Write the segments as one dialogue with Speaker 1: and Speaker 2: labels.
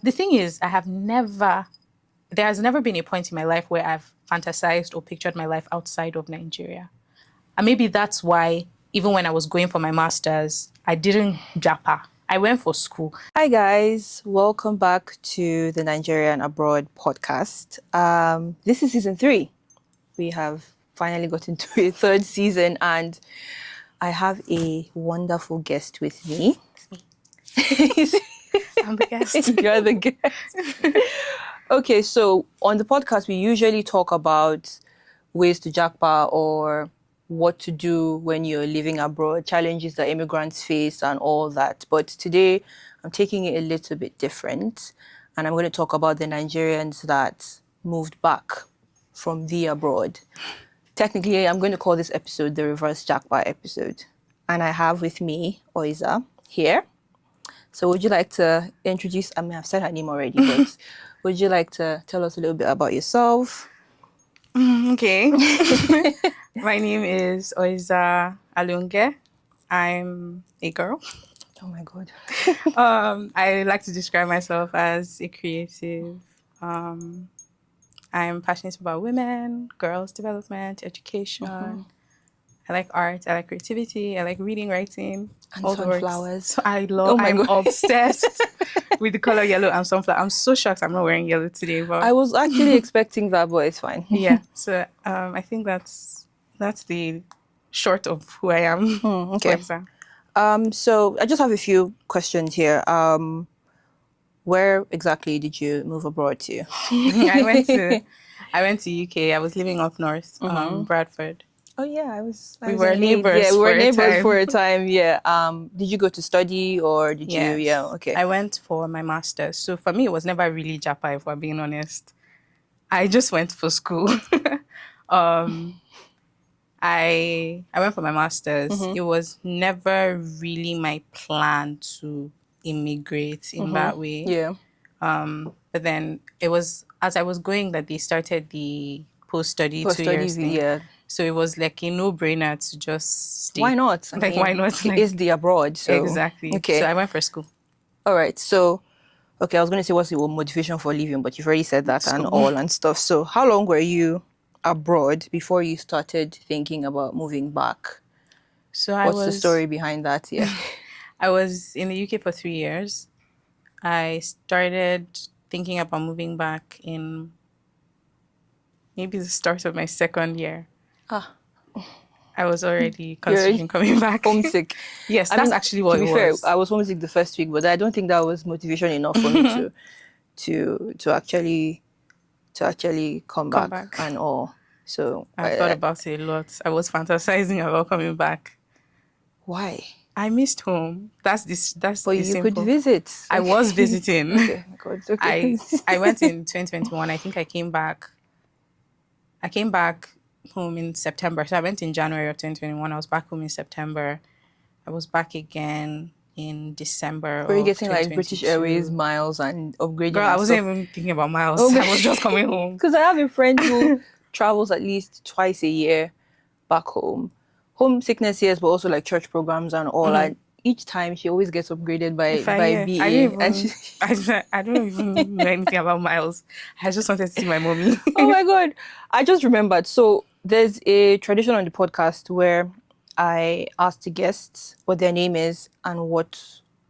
Speaker 1: The thing is, there has never been a point in my life where I've fantasized or pictured my life outside of Nigeria. And maybe that's why, even when I was going for my master's, I didn't Japa. I went for school.
Speaker 2: Hi guys, welcome back to the Nigerian Abroad podcast. This is season 3. We have finally gotten to a third season and I have a wonderful guest with me.
Speaker 1: I'm the guest.
Speaker 2: You're the guest. Okay, so on the podcast, we usually talk about ways to Japa or what to do when you're living abroad, challenges that immigrants face and all that. But today, I'm taking it a little bit different. And I'm going to talk about the Nigerians that moved back from the abroad. Technically, I'm going to call this episode the Reverse Japa episode. And I have with me Oiza here. So would you like to introduce, I mean, I've said her name already, but would you like to tell us a little bit about yourself?
Speaker 1: Okay. My name is Oiza Alonge. I'm a girl.
Speaker 2: Oh my God.
Speaker 1: I like to describe myself as a creative. I'm passionate about women, girls' development, education. I like art. I like creativity. I like reading, writing,
Speaker 2: And
Speaker 1: all the works.
Speaker 2: sunflowers.
Speaker 1: So I'm
Speaker 2: God.
Speaker 1: obsessed with the color yellow and sunflower. I'm so shocked I'm not wearing yellow today, but
Speaker 2: I was actually expecting that, but it's fine.
Speaker 1: yeah. So I think that's the short of who I am.
Speaker 2: Okay. So I just have a few questions here. Where exactly did you move abroad to?
Speaker 1: I went to UK. I was living up north, Bradford.
Speaker 2: Oh yeah,
Speaker 1: We were neighbors.
Speaker 2: Yeah, we were neighbors
Speaker 1: time.
Speaker 2: for a time. Yeah. Did you go to study or did you? Yeah. Okay.
Speaker 1: I went for my master's. So for me, it was never really Japa, if we're being honest. I just went for school. I went for my master's. It was never really my plan to immigrate in that way.
Speaker 2: Yeah.
Speaker 1: But then it was as I was going that they started the post-study 2 years thing.
Speaker 2: Yeah.
Speaker 1: So it was like a no-brainer to just stay.
Speaker 2: Why not?
Speaker 1: Why not?
Speaker 2: It is the abroad. So.
Speaker 1: Exactly.
Speaker 2: Okay.
Speaker 1: So I went for school.
Speaker 2: All right. So, okay, I was going to say what's your motivation for leaving, but you've already said that and all and stuff. So how long were you abroad before you started thinking about moving back?
Speaker 1: So
Speaker 2: what's the story behind that? Yeah.
Speaker 1: I was in the UK for 3 years. I started thinking about moving back in maybe the start of my second year. I was already considering coming back.
Speaker 2: Homesick.
Speaker 1: Yes, that's actually what it was.
Speaker 2: To be fair, I was homesick the first week, but I don't think that was motivation enough for me to actually come back and all. So
Speaker 1: I thought about it a lot. I was fantasizing about coming back.
Speaker 2: Why?
Speaker 1: I missed home. That's
Speaker 2: but you
Speaker 1: simple.
Speaker 2: could visit.
Speaker 1: I was visiting.
Speaker 2: Okay, God, okay.
Speaker 1: I went in 2021. I think I came back home in September. So I went in January of 2021. I was back home in September. I was back again in December.
Speaker 2: Were you getting like British Airways miles and upgrading?
Speaker 1: Girl, I wasn't even thinking about miles. I was just coming home.
Speaker 2: Because I have a friend who travels at least twice a year back home. Homesickness, yes, but also like church programs and all. And each time she always gets upgraded by BA.
Speaker 1: I don't even know anything about miles. I just wanted to see my mommy.
Speaker 2: Oh my God. I just remembered. So there's a tradition on the podcast where I ask the guests what their name is and what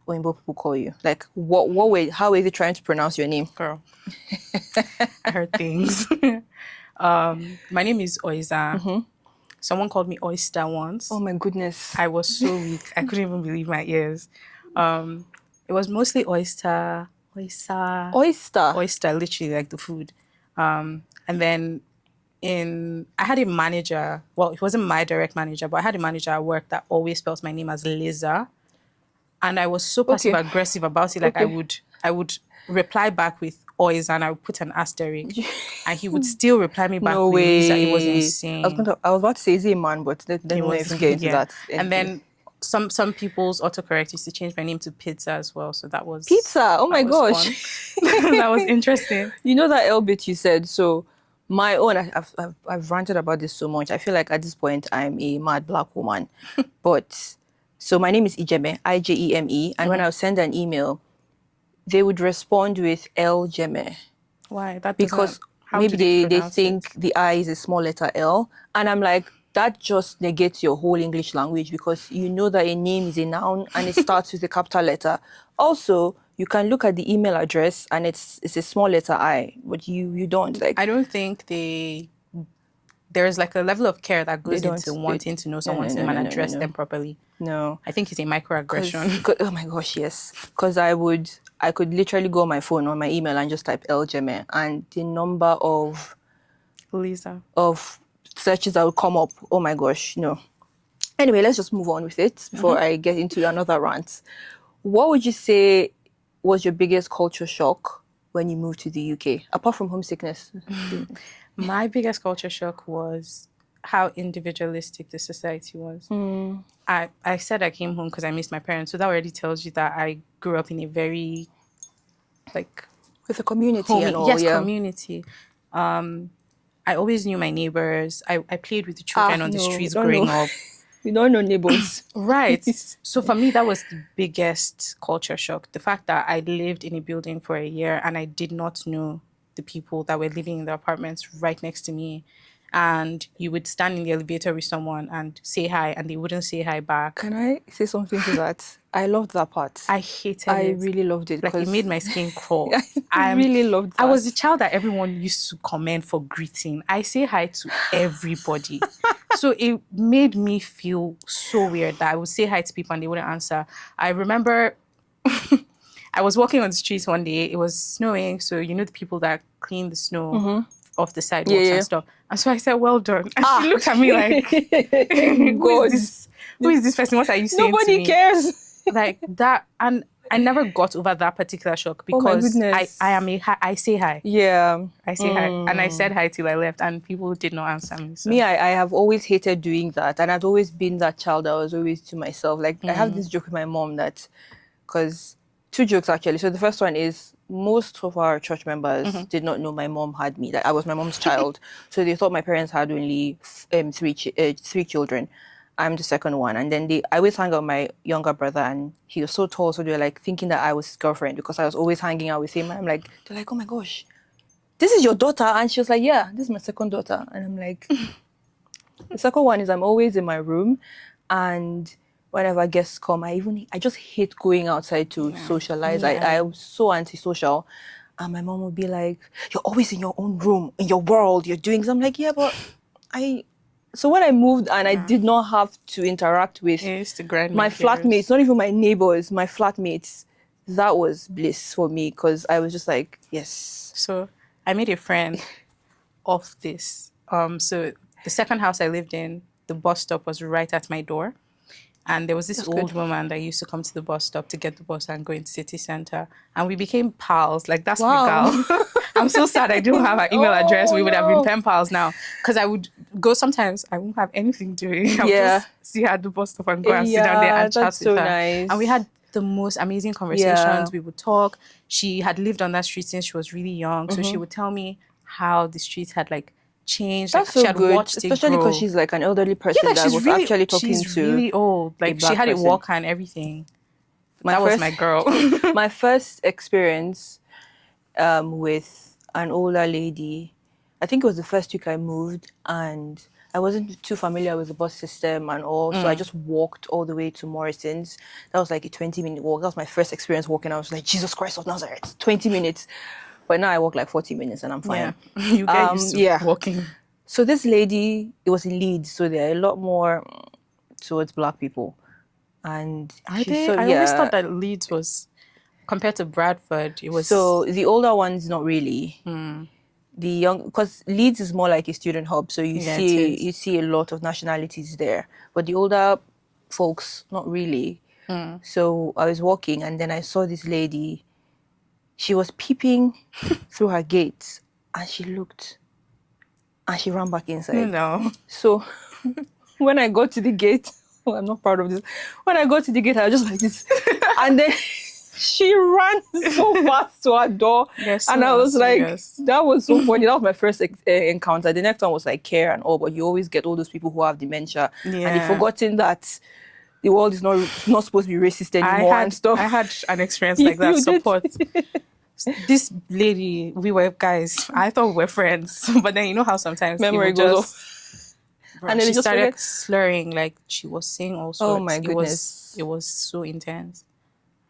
Speaker 2: Oyinbo people call you. Like what way, how is it trying to pronounce your name?
Speaker 1: Girl. I heard things. My name is Oiza. Someone called me Oyster once.
Speaker 2: Oh my goodness.
Speaker 1: I was so weak. I couldn't even believe my ears. It was mostly oyster, literally like the food. And then I had a manager. Well, it wasn't my direct manager, but I had a manager at work that always spells my name as Liza. And I was so passive aggressive about it. Like I would reply back with Oiza and I would put an asterisk. And he would still reply me back with Liza. It was insane.
Speaker 2: I was about to say is he a man, but then we even get into that.
Speaker 1: And then some people's autocorrect used to change my name to Pizza as well. So that was
Speaker 2: Pizza. Oh my gosh.
Speaker 1: That was interesting.
Speaker 2: You know that L bit you said, so my own, I've ranted about this so much. I feel like at this point I'm a mad black woman. But so my name is Ijeme, Ijeme. And when I send an email, they would respond with Ijeme
Speaker 1: Why? That doesn't.
Speaker 2: because
Speaker 1: How do
Speaker 2: maybe
Speaker 1: they
Speaker 2: they
Speaker 1: pronounce it?
Speaker 2: think the I is a small letter L. And I'm like, that just negates your whole English language because you know that a name is a noun and it starts with a capital letter. Also, you can look at the email address and it's a small letter I, but you don't. Like,
Speaker 1: I don't think there's like a level of care that
Speaker 2: they
Speaker 1: goes
Speaker 2: don't.
Speaker 1: into wanting to know
Speaker 2: No, no,
Speaker 1: someone's
Speaker 2: no,
Speaker 1: name and
Speaker 2: no, no, no,
Speaker 1: address
Speaker 2: no.
Speaker 1: them properly.
Speaker 2: No.
Speaker 1: I think it's a microaggression.
Speaker 2: Oh my gosh, yes. Because I could literally go on my phone or my email and just type Ijeme and the number
Speaker 1: Lisa.
Speaker 2: of searches that would come up. Oh my gosh, no. Anyway, let's just move on with it before I get into another rant. What would you say was your biggest culture shock when you moved to the UK, apart from homesickness?
Speaker 1: My biggest culture shock was how individualistic the society was. I said I came home because I missed my parents, so that already tells you that I grew up in a very like
Speaker 2: With the community
Speaker 1: homey,
Speaker 2: and all,
Speaker 1: yes,
Speaker 2: yeah.
Speaker 1: community. I always knew my neighbors. I played with the children on the streets growing up.
Speaker 2: We don't know neighbors.
Speaker 1: Right. So for me, that was the biggest culture shock. The fact that I lived in a building for a year and I did not know the people that were living in the apartments right next to me. And you would stand in the elevator with someone and say hi and they wouldn't say hi back.
Speaker 2: Can I say something to that? I loved that part.
Speaker 1: I hated
Speaker 2: I
Speaker 1: it.
Speaker 2: really loved it.
Speaker 1: Like it made my skin crawl.
Speaker 2: I really loved that.
Speaker 1: I was the child that everyone used to commend for greeting. I say hi to everybody. So it made me feel so weird that I would say hi to people and they wouldn't answer. I remember I was walking on the streets one day. It was snowing. So you know the people that clean the snow off the sidewalks and stuff. And so I said, well done. And she looked at me like, who is this? Who is this person? What are you saying to me?
Speaker 2: Nobody cares.
Speaker 1: Like that. And I never got over that particular shock because I say hi.
Speaker 2: Yeah.
Speaker 1: I say hi. And I said hi till I left and people did not answer me. So.
Speaker 2: Me, I have always hated doing that. And I've always been that child that was always to myself. Like I have this joke with my mom that, because two jokes actually. So the first one is most of our church members did not know my mom had me. Like I was my mom's child. So they thought my parents had only three children. I'm the second one. And then I always hang out with my younger brother and he was so tall. So they were like thinking that I was his girlfriend because I was always hanging out with him. And I'm like, they're like, oh my gosh, this is your daughter? And she was like, yeah, this is my second daughter. And I'm like, the second one is I'm always in my room. And whenever guests come, I just hate going outside to socialize.
Speaker 1: Yeah.
Speaker 2: I'm so antisocial. And my mom would be like, you're always in your own room, in your world, you're doing something. I'm like, yeah, but So when I moved and I did not have to interact with my flatmates, not even my neighbors, my flatmates, that was bliss for me because I was just like, yes.
Speaker 1: So I made a friend of this. So the second house I lived in, the bus stop was right at my door. And there was this old woman that used to come to the bus stop to get the bus and go into city center. And we became pals. Like, that's my girl. I'm so sad I don't have her email address. We would have been pen pals now. Because I would go sometimes, I won't have anything doing. I would just see her at the bus stop and go and sit down there and chat with her.
Speaker 2: Nice.
Speaker 1: And we had the most amazing conversations. We would talk. She had lived on that street since she was really young. So she would tell me how the streets had like changed.
Speaker 2: That's
Speaker 1: like,
Speaker 2: so good, especially because she's like an elderly person that was really, actually talking
Speaker 1: she's
Speaker 2: to.
Speaker 1: Really old. Like she had a walker and everything. That was my girl.
Speaker 2: My first experience with an older lady, I think it was the first week I moved, and I wasn't too familiar with the bus system and all, so I just walked all the way to Morrison's. That was like a 20-minute walk. That was my first experience walking. I was like, Jesus Christ of Nazareth, 20 minutes. But now I walk like 40 minutes and I'm fine.
Speaker 1: Yeah. You get used to walking.
Speaker 2: So this lady, it was in Leeds, so there are a lot more towards black people. And
Speaker 1: are they? So, I always thought that Leeds was, compared to Bradford, it was...
Speaker 2: So the older ones, not really. The young, because Leeds is more like a student hub, so you see a lot of nationalities there. But the older folks, not really. So I was walking and then I saw this lady. She was peeping through her gate and she looked and she ran back inside.
Speaker 1: No.
Speaker 2: So when I got to the gate, I'm not proud of this. When I got to the gate, I was just like this. And then she ran so fast to her door. And I was like, that was so funny. That was my first encounter. The next one was like care and all, but you always get all those people who have dementia. And you've forgotten that the world is not supposed to be racist anymore and stuff.
Speaker 1: I had an experience like that.
Speaker 2: You did?
Speaker 1: Support. This lady, we were guys. I thought we were friends, but then you know how sometimes it
Speaker 2: Memory
Speaker 1: would
Speaker 2: goes
Speaker 1: just.
Speaker 2: off.
Speaker 1: Bruh,
Speaker 2: And then
Speaker 1: she
Speaker 2: it just
Speaker 1: started
Speaker 2: forget.
Speaker 1: slurring, like she was saying all
Speaker 2: Oh
Speaker 1: sorts.
Speaker 2: my goodness.
Speaker 1: It was so intense.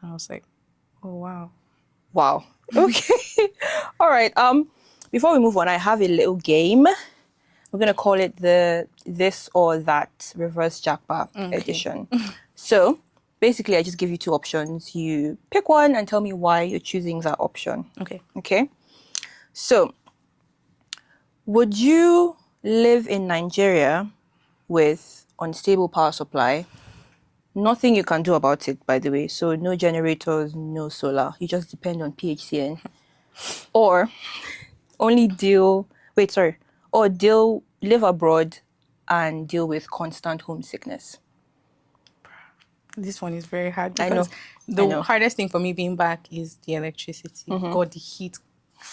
Speaker 1: I was like, oh wow.
Speaker 2: Wow. Okay. All right. Before we move on, I have a little game. We're gonna call it the this or that reverse Japa edition. So basically, I just give you two options. You pick one and tell me why you're choosing that option.
Speaker 1: Okay.
Speaker 2: Okay. So, would you live in Nigeria with unstable power supply? Nothing you can do about it, by the way. So no generators, no solar. You just depend on PHCN. Or only live abroad and deal with constant homesickness.
Speaker 1: This one is very hard
Speaker 2: I know.
Speaker 1: because the hardest thing for me being back is the electricity. God, the heat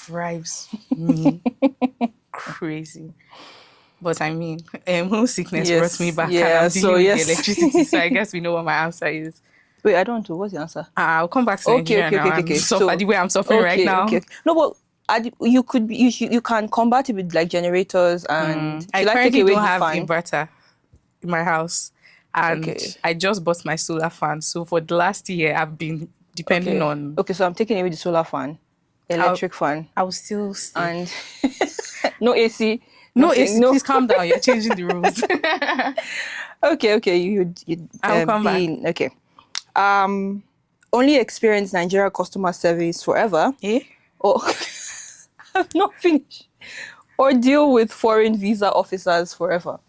Speaker 1: drives me crazy. But I mean, homesickness brought me back and I'm dealing with the electricity. So I guess we know what my answer is.
Speaker 2: Wait, I don't know. What's the answer?
Speaker 1: I'll come back to Nigeria now.
Speaker 2: Okay.
Speaker 1: So, the way I'm suffering right now.
Speaker 2: Okay. No, but you can combat it with like generators and
Speaker 1: I currently don't have inverter in my house. And I just bought my solar fan. So for the last year, I've been depending on...
Speaker 2: Okay, so I'm taking away the solar fan, electric fan.
Speaker 1: I will still stay.
Speaker 2: And no AC.
Speaker 1: No AC. No. Please calm down. You're changing the rules.
Speaker 2: Okay.
Speaker 1: I'll come back.
Speaker 2: Okay. Only experience Nigeria customer service forever. Or I've not finished. Or deal with foreign visa officers forever.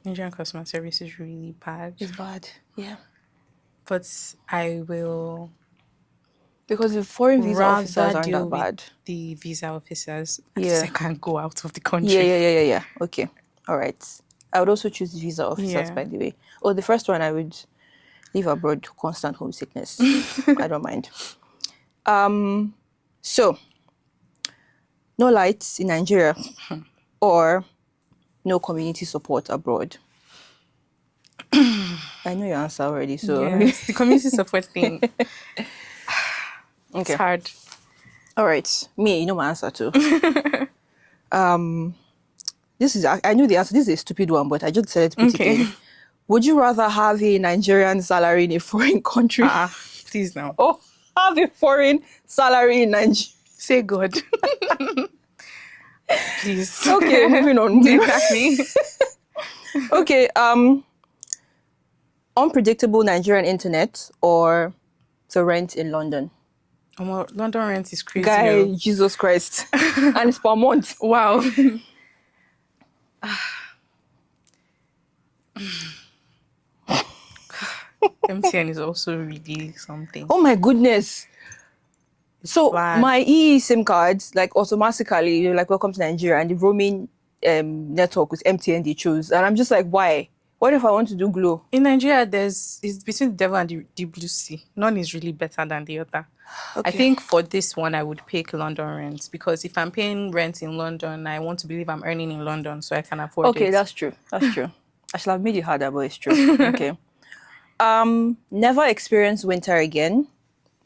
Speaker 1: Nigerian customer service is really bad.
Speaker 2: It's bad, yeah.
Speaker 1: But I will...
Speaker 2: Because the foreign visa officers aren't that bad.
Speaker 1: The visa officers, I can't go out of the country.
Speaker 2: Yeah. Okay, all right. I would also choose visa officers, by the way. Oh, the first one I would live abroad, constant homesickness. I don't mind. So, no lights in Nigeria, or no community support abroad. I know your answer already, so
Speaker 1: yes, the community support thing. It's hard.
Speaker 2: All right, me, you know my answer too. I knew the answer. This is a stupid one, but I just decided to put it in. Would you rather have a Nigerian salary in a foreign country?
Speaker 1: Please now.
Speaker 2: Or have a foreign salary in Nigeria?
Speaker 1: Say God. Please.
Speaker 2: Okay, moving on.
Speaker 1: Exactly.
Speaker 2: Okay, unpredictable Nigerian internet or to rent in London?
Speaker 1: Well, London rent is crazy.
Speaker 2: Guy, Jesus Christ. And it's per month.
Speaker 1: Wow. MTN is also really something.
Speaker 2: Oh my goodness. So my EE SIM cards, like automatically, you're like, welcome to Nigeria, and the roaming network with MTN they choose. And I'm just like, why? What if I want to do Glow?
Speaker 1: In Nigeria, it's between the devil and the blue sea. None is really better than the other. I think for this one, I would pick London rent, because if I'm paying rent in London, I want to believe I'm earning in London, so I can afford it.
Speaker 2: Okay, that's true. That's true. I should have made it harder, but it's true. Okay. Never experience winter again,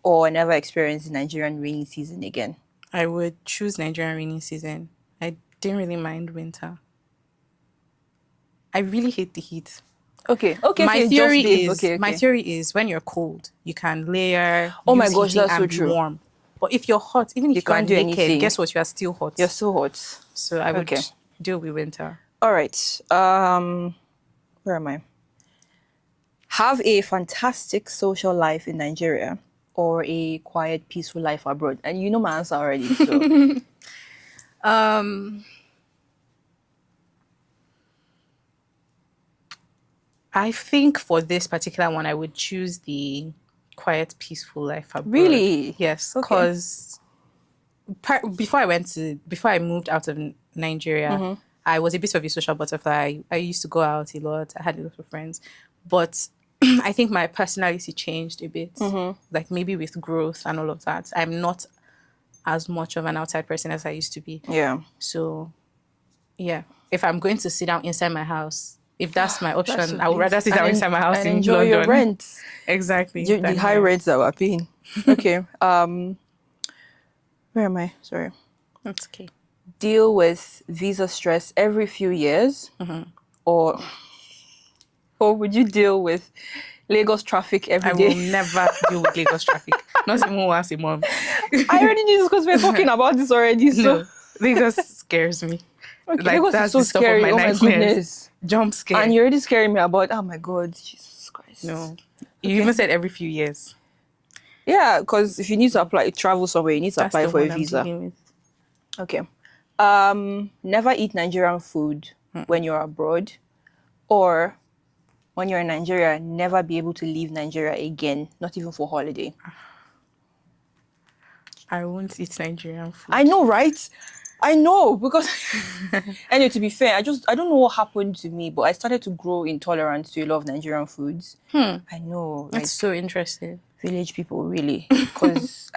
Speaker 2: or never experience the Nigerian rainy season again?
Speaker 1: I would choose Nigerian rainy season. I didn't really mind winter. I really hate the heat.
Speaker 2: Okay.
Speaker 1: My theory is when you're cold, you can layer.
Speaker 2: Oh my gosh, that's so true.
Speaker 1: Warm. But if you're hot, even if you are naked, anything. Guess what? You are still hot.
Speaker 2: You're still hot.
Speaker 1: So I would deal with winter.
Speaker 2: All right. Where am I? Have a fantastic social life in Nigeria, or a quiet, peaceful life abroad? And you know my answer already. So.
Speaker 1: I think for this particular one, I would choose the quiet, peaceful life abroad.
Speaker 2: Really?
Speaker 1: Yes, because before I moved out of Nigeria, I was a bit of a social butterfly. I used to go out a lot. I had a lot of friends, but I think my personality changed a bit. Like maybe with growth and all of that, I'm not as much of an outside person as I used to be.
Speaker 2: Yeah.
Speaker 1: So, yeah, if I'm going to sit down inside my house, if that's my
Speaker 2: That's so
Speaker 1: option, I would rather
Speaker 2: great.
Speaker 1: sit down inside my house
Speaker 2: And
Speaker 1: in
Speaker 2: enjoy your
Speaker 1: London.
Speaker 2: rent.
Speaker 1: Exactly.
Speaker 2: The high rents that we're paying. Okay. Where am I? Sorry.
Speaker 1: That's okay.
Speaker 2: Deal with visa stress every few years, or would you deal with Lagos traffic every
Speaker 1: I
Speaker 2: day?
Speaker 1: will never deal with Lagos traffic. Not even once a month.
Speaker 2: I already knew this because we're talking about this already. So
Speaker 1: No, Lagos scares me.
Speaker 2: okay,
Speaker 1: Like
Speaker 2: Lagos is
Speaker 1: that's
Speaker 2: so
Speaker 1: the stuff of
Speaker 2: scary.
Speaker 1: my
Speaker 2: Oh my
Speaker 1: nightmares.
Speaker 2: goodness.
Speaker 1: Jump scare.
Speaker 2: And you're already scaring me about, oh my God, Jesus Christ.
Speaker 1: No. You
Speaker 2: Okay.
Speaker 1: even said every few years.
Speaker 2: Yeah, because if you need to apply, travel somewhere, you need to
Speaker 1: That's
Speaker 2: apply
Speaker 1: the
Speaker 2: for a
Speaker 1: one I'm
Speaker 2: visa.
Speaker 1: dealing with.
Speaker 2: Okay. Never eat Nigerian food when you're abroad, or when you're in Nigeria, never be able to leave Nigeria again, not even for holiday.
Speaker 1: I won't eat Nigerian food.
Speaker 2: I know, right? I know, because anyway, to be fair, I don't know what happened to me, but I started to grow intolerant to a lot of Nigerian foods. I know, like
Speaker 1: That's so interesting.
Speaker 2: village people, really, because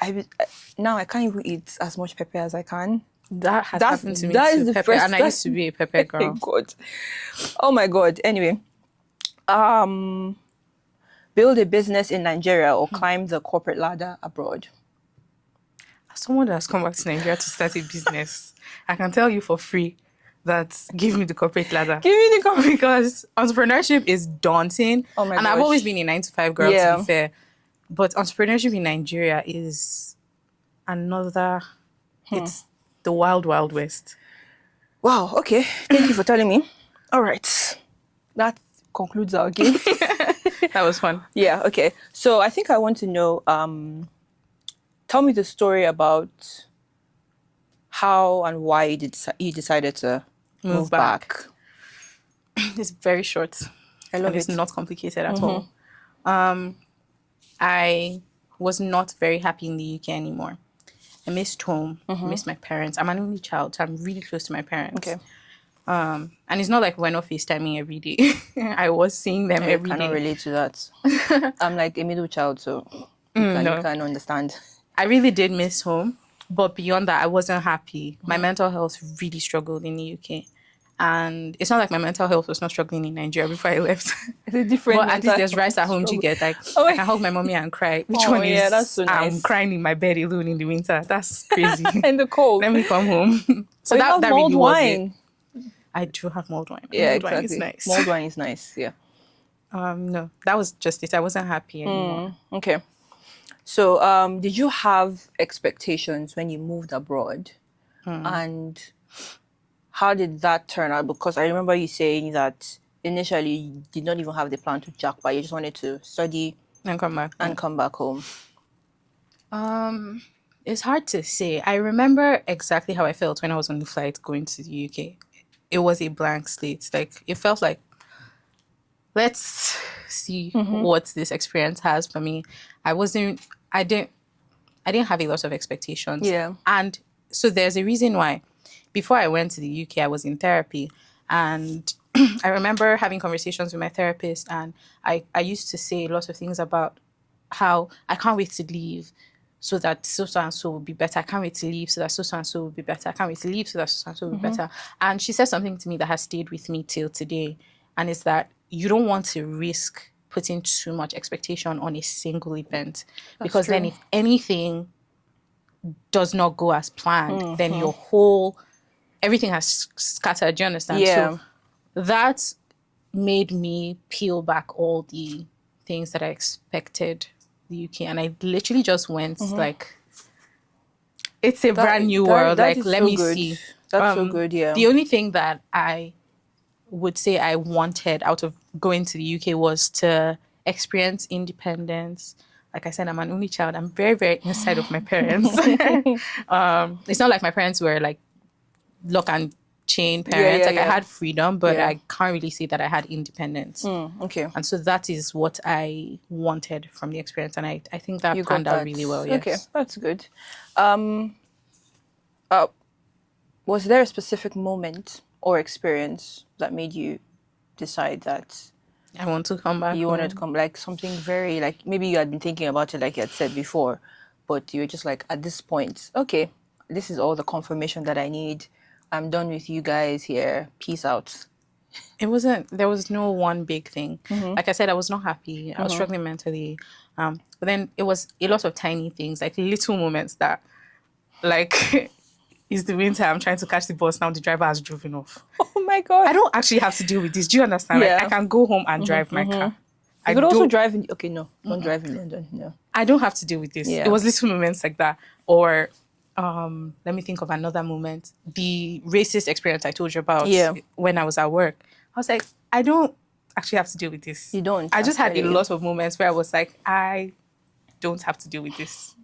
Speaker 2: now I can't even eat as much pepper as I can.
Speaker 1: That has happened to me
Speaker 2: that
Speaker 1: too.
Speaker 2: is the
Speaker 1: Pepper,
Speaker 2: first.
Speaker 1: and I used to be a pepper girl.
Speaker 2: God. Oh my God. Anyway, build a business in Nigeria or climb the corporate ladder abroad.
Speaker 1: As someone that's come back to Nigeria to start a business, I can tell you for free that give me the corporate ladder.
Speaker 2: Give me the corporate.
Speaker 1: Because entrepreneurship is daunting.
Speaker 2: Oh my
Speaker 1: and I've
Speaker 2: gosh.
Speaker 1: always been a 9 to 5 girl, to be fair. But entrepreneurship in Nigeria is another, it's the wild, wild west.
Speaker 2: Wow. Okay. Thank you for telling me. All right. That concludes our game.
Speaker 1: That was fun.
Speaker 2: Yeah. Okay. So I think I want to know, tell me the story about how and why you decided to move back.
Speaker 1: It's very short.
Speaker 2: I love
Speaker 1: and it's
Speaker 2: it.
Speaker 1: not complicated at all. I was not very happy in the UK anymore. I missed home. I missed my parents. I'm an only child, so I'm really close to my parents.
Speaker 2: Okay.
Speaker 1: And it's not like we're not FaceTiming every day. I was seeing them every day.
Speaker 2: I cannot relate to that. I'm like a middle child, so you can understand.
Speaker 1: I really did miss home. But beyond that, I wasn't happy. My mental health really struggled in the UK. And it's not like my mental health was not struggling in Nigeria before I left.
Speaker 2: It's a different.
Speaker 1: But at least there's rice at home to get. Like, I can hug my mommy and cry. Which one is?
Speaker 2: That's so nice.
Speaker 1: I'm crying in my bed alone in the winter. That's crazy.
Speaker 2: In the cold.
Speaker 1: Let me come home. So that
Speaker 2: mulled
Speaker 1: really
Speaker 2: wine.
Speaker 1: was it. I do have mulled wine.
Speaker 2: Yeah,
Speaker 1: mulled
Speaker 2: exactly.
Speaker 1: wine is nice.
Speaker 2: Mulled wine is nice. Yeah.
Speaker 1: No, that was just it. I wasn't happy anymore.
Speaker 2: Okay. So, did you have expectations when you moved abroad, and how did that turn out? Because I remember you saying that initially you did not even have the plan to Japa. You just wanted to study
Speaker 1: And come back.
Speaker 2: and come back home.
Speaker 1: It's hard to say. I remember exactly how I felt when I was on the flight going to the UK. It was a blank slate. Like, it felt like, let's see what this experience has for me. I didn't have a lot of expectations.
Speaker 2: Yeah.
Speaker 1: And so there's a reason why. Before I went to the UK, I was in therapy. And I remember having conversations with my therapist, and I used to say lots of things about how I can't wait to leave so that so and so will be better. I can't wait to leave so that so and so will be better. I can't wait to leave so that so and so will be better. And she said something to me that has stayed with me till today. And it's that you don't want to risk putting too much expectation on a single event. Because then if anything does not go as planned, then everything has scattered. Do you understand?
Speaker 2: Yeah.
Speaker 1: So that made me peel back all the things that I expected the UK, and I literally just went like, it's a brand new world. Like, let me see.
Speaker 2: That's so good. Yeah.
Speaker 1: The only thing that I would say I wanted out of going to the UK was to experience independence. Like I said, I'm an only child. I'm very, very inside of my parents. It's not like my parents were like lock and chain parents. I had freedom, but I can't really say that I had independence.
Speaker 2: Okay.
Speaker 1: And so that is what I wanted from the experience. And I think that panned out really well. Yes.
Speaker 2: Okay, that's good. Was there a specific moment or experience that made you decide that
Speaker 1: I want to come back?
Speaker 2: You wanted to come, like something very, like maybe you had been thinking about it, like you had said before, but you were just like, at this point, okay, this is all the confirmation that I need. I'm done with you guys here. Peace out.
Speaker 1: It wasn't, there was no one big thing.
Speaker 2: Mm-hmm.
Speaker 1: Like I said, I was not happy. I was struggling mentally. But then it was a lot of tiny things, like little moments that, like, it's the winter, I'm trying to catch the bus now, the driver has driven off.
Speaker 2: Oh my God.
Speaker 1: I don't actually have to deal with this. Do you understand? Like, I
Speaker 2: Yeah.
Speaker 1: can go home and drive my car.
Speaker 2: You
Speaker 1: I
Speaker 2: could also
Speaker 1: don't,
Speaker 2: drive in. Okay, no, don't drive in London. No.
Speaker 1: I don't have to deal with this. It
Speaker 2: Yeah.
Speaker 1: was little moments like that. Or let me think of another moment. The racist experience I told you about
Speaker 2: Yeah.
Speaker 1: when I was at work. I was like, I don't actually have to deal with this.
Speaker 2: You don't,
Speaker 1: I just had a
Speaker 2: actually.
Speaker 1: lot of moments where I was like, I don't have to deal with this.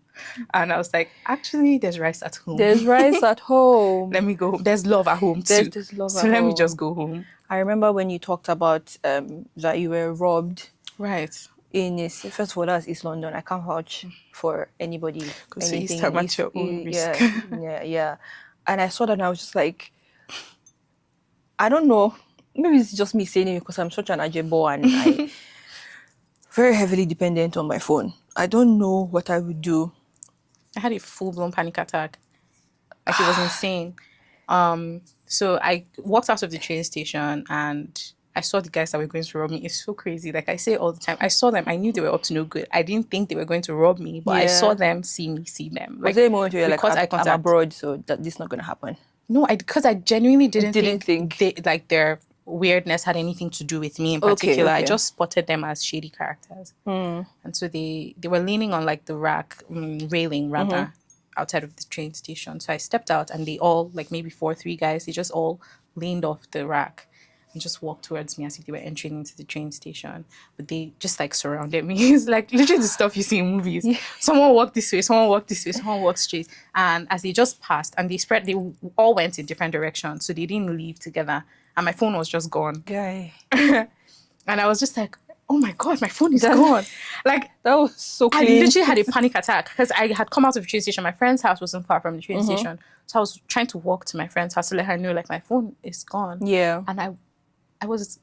Speaker 1: And I was like, actually, there's rice at home.
Speaker 2: There's rice at home.
Speaker 1: Let me go home. There's love at home too.
Speaker 2: There's love
Speaker 1: so
Speaker 2: at
Speaker 1: let me
Speaker 2: home.
Speaker 1: just go home.
Speaker 2: I remember when you talked about that you were robbed
Speaker 1: Right.
Speaker 2: first of all, that's East London. I can't vouch for anybody,
Speaker 1: Go to
Speaker 2: anything.
Speaker 1: East Ham at your own risk.
Speaker 2: Yeah. And I saw that and I was just like, I don't know. Maybe it's just me saying it because I'm such an Ajebo and I very heavily dependent on my phone. I don't know what I would do.
Speaker 1: I had a full-blown panic attack. Like, it was insane. So I walked out of the train station and I saw the guys that were going to rob me. It's so crazy. Like I say all the time, I saw them. I knew they were up to no good. I didn't think they were going to rob me, but I saw them see me see them.
Speaker 2: Was there a moment where you're like,
Speaker 1: caught eye
Speaker 2: I'm
Speaker 1: contact.
Speaker 2: abroad, so this is not going to happen?
Speaker 1: No, because I genuinely didn't
Speaker 2: think
Speaker 1: they, like, their weirdness had anything to do with me in particular.
Speaker 2: Okay.
Speaker 1: I just spotted them as shady characters. And so they were leaning on like the rack, railing rather, outside of the train station. So I stepped out and they all, like maybe three guys, they just all leaned off the rack and just walked towards me as if they were entering into the train station. But they just like surrounded me. It's like literally the stuff you see in movies. Yeah. Someone walked this way, someone walked this way, someone walked straight. And as they just passed and they all went in different directions. So they didn't leave together. And my phone was just gone.
Speaker 2: Guy.
Speaker 1: And I was just like, oh my God, my phone is gone. Like,
Speaker 2: that was so clean.
Speaker 1: I literally had a panic attack because I had come out of the train station. My friend's house wasn't far from the train station. So I was trying to walk to my friend's house to let her know, like, my phone is gone.
Speaker 2: Yeah.
Speaker 1: And I was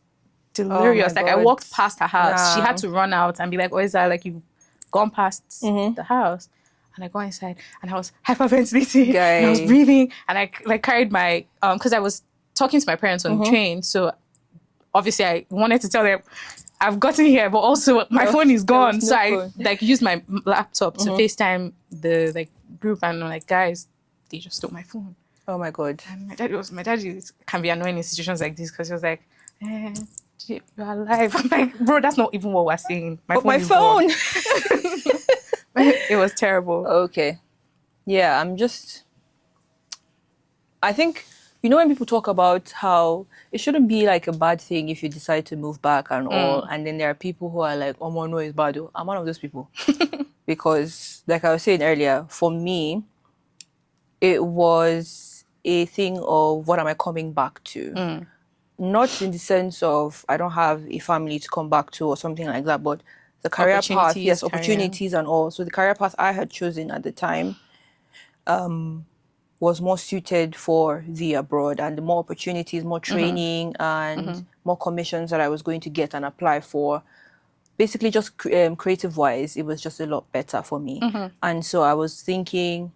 Speaker 1: delirious. Like, I walked past her house. She had to run out and be like, Oiza, like, you've gone past the house. And I go inside and I was hyperventilating. And I was breathing. And I like carried my, because I was talking to my parents on the train. So obviously I wanted to tell them, I've gotten here, but also my phone is gone. So I like used my laptop to FaceTime the like group and I'm like, guys, they just stole my phone.
Speaker 2: Oh my God.
Speaker 1: And my daddy can be annoying in situations like this because he was like, you're alive. I'm like, bro, that's not even what we're saying. My phone. It was terrible.
Speaker 2: Okay. Yeah, I think, you know, when people talk about how it shouldn't be like a bad thing if you decide to move back and all, and then there are people who are like, oh, no, it's bad. I'm one of those people. Because, like I was saying earlier, for me, it was a thing of what am I coming back to? Not in the sense of I don't have a family to come back to or something like that, but the career path, yes, opportunities and all. So the career path I had chosen at the time was more suited for the abroad and the more opportunities, more training and more commissions that I was going to get and apply for. Basically just creative-wise, it was just a lot better for me. And so I was thinking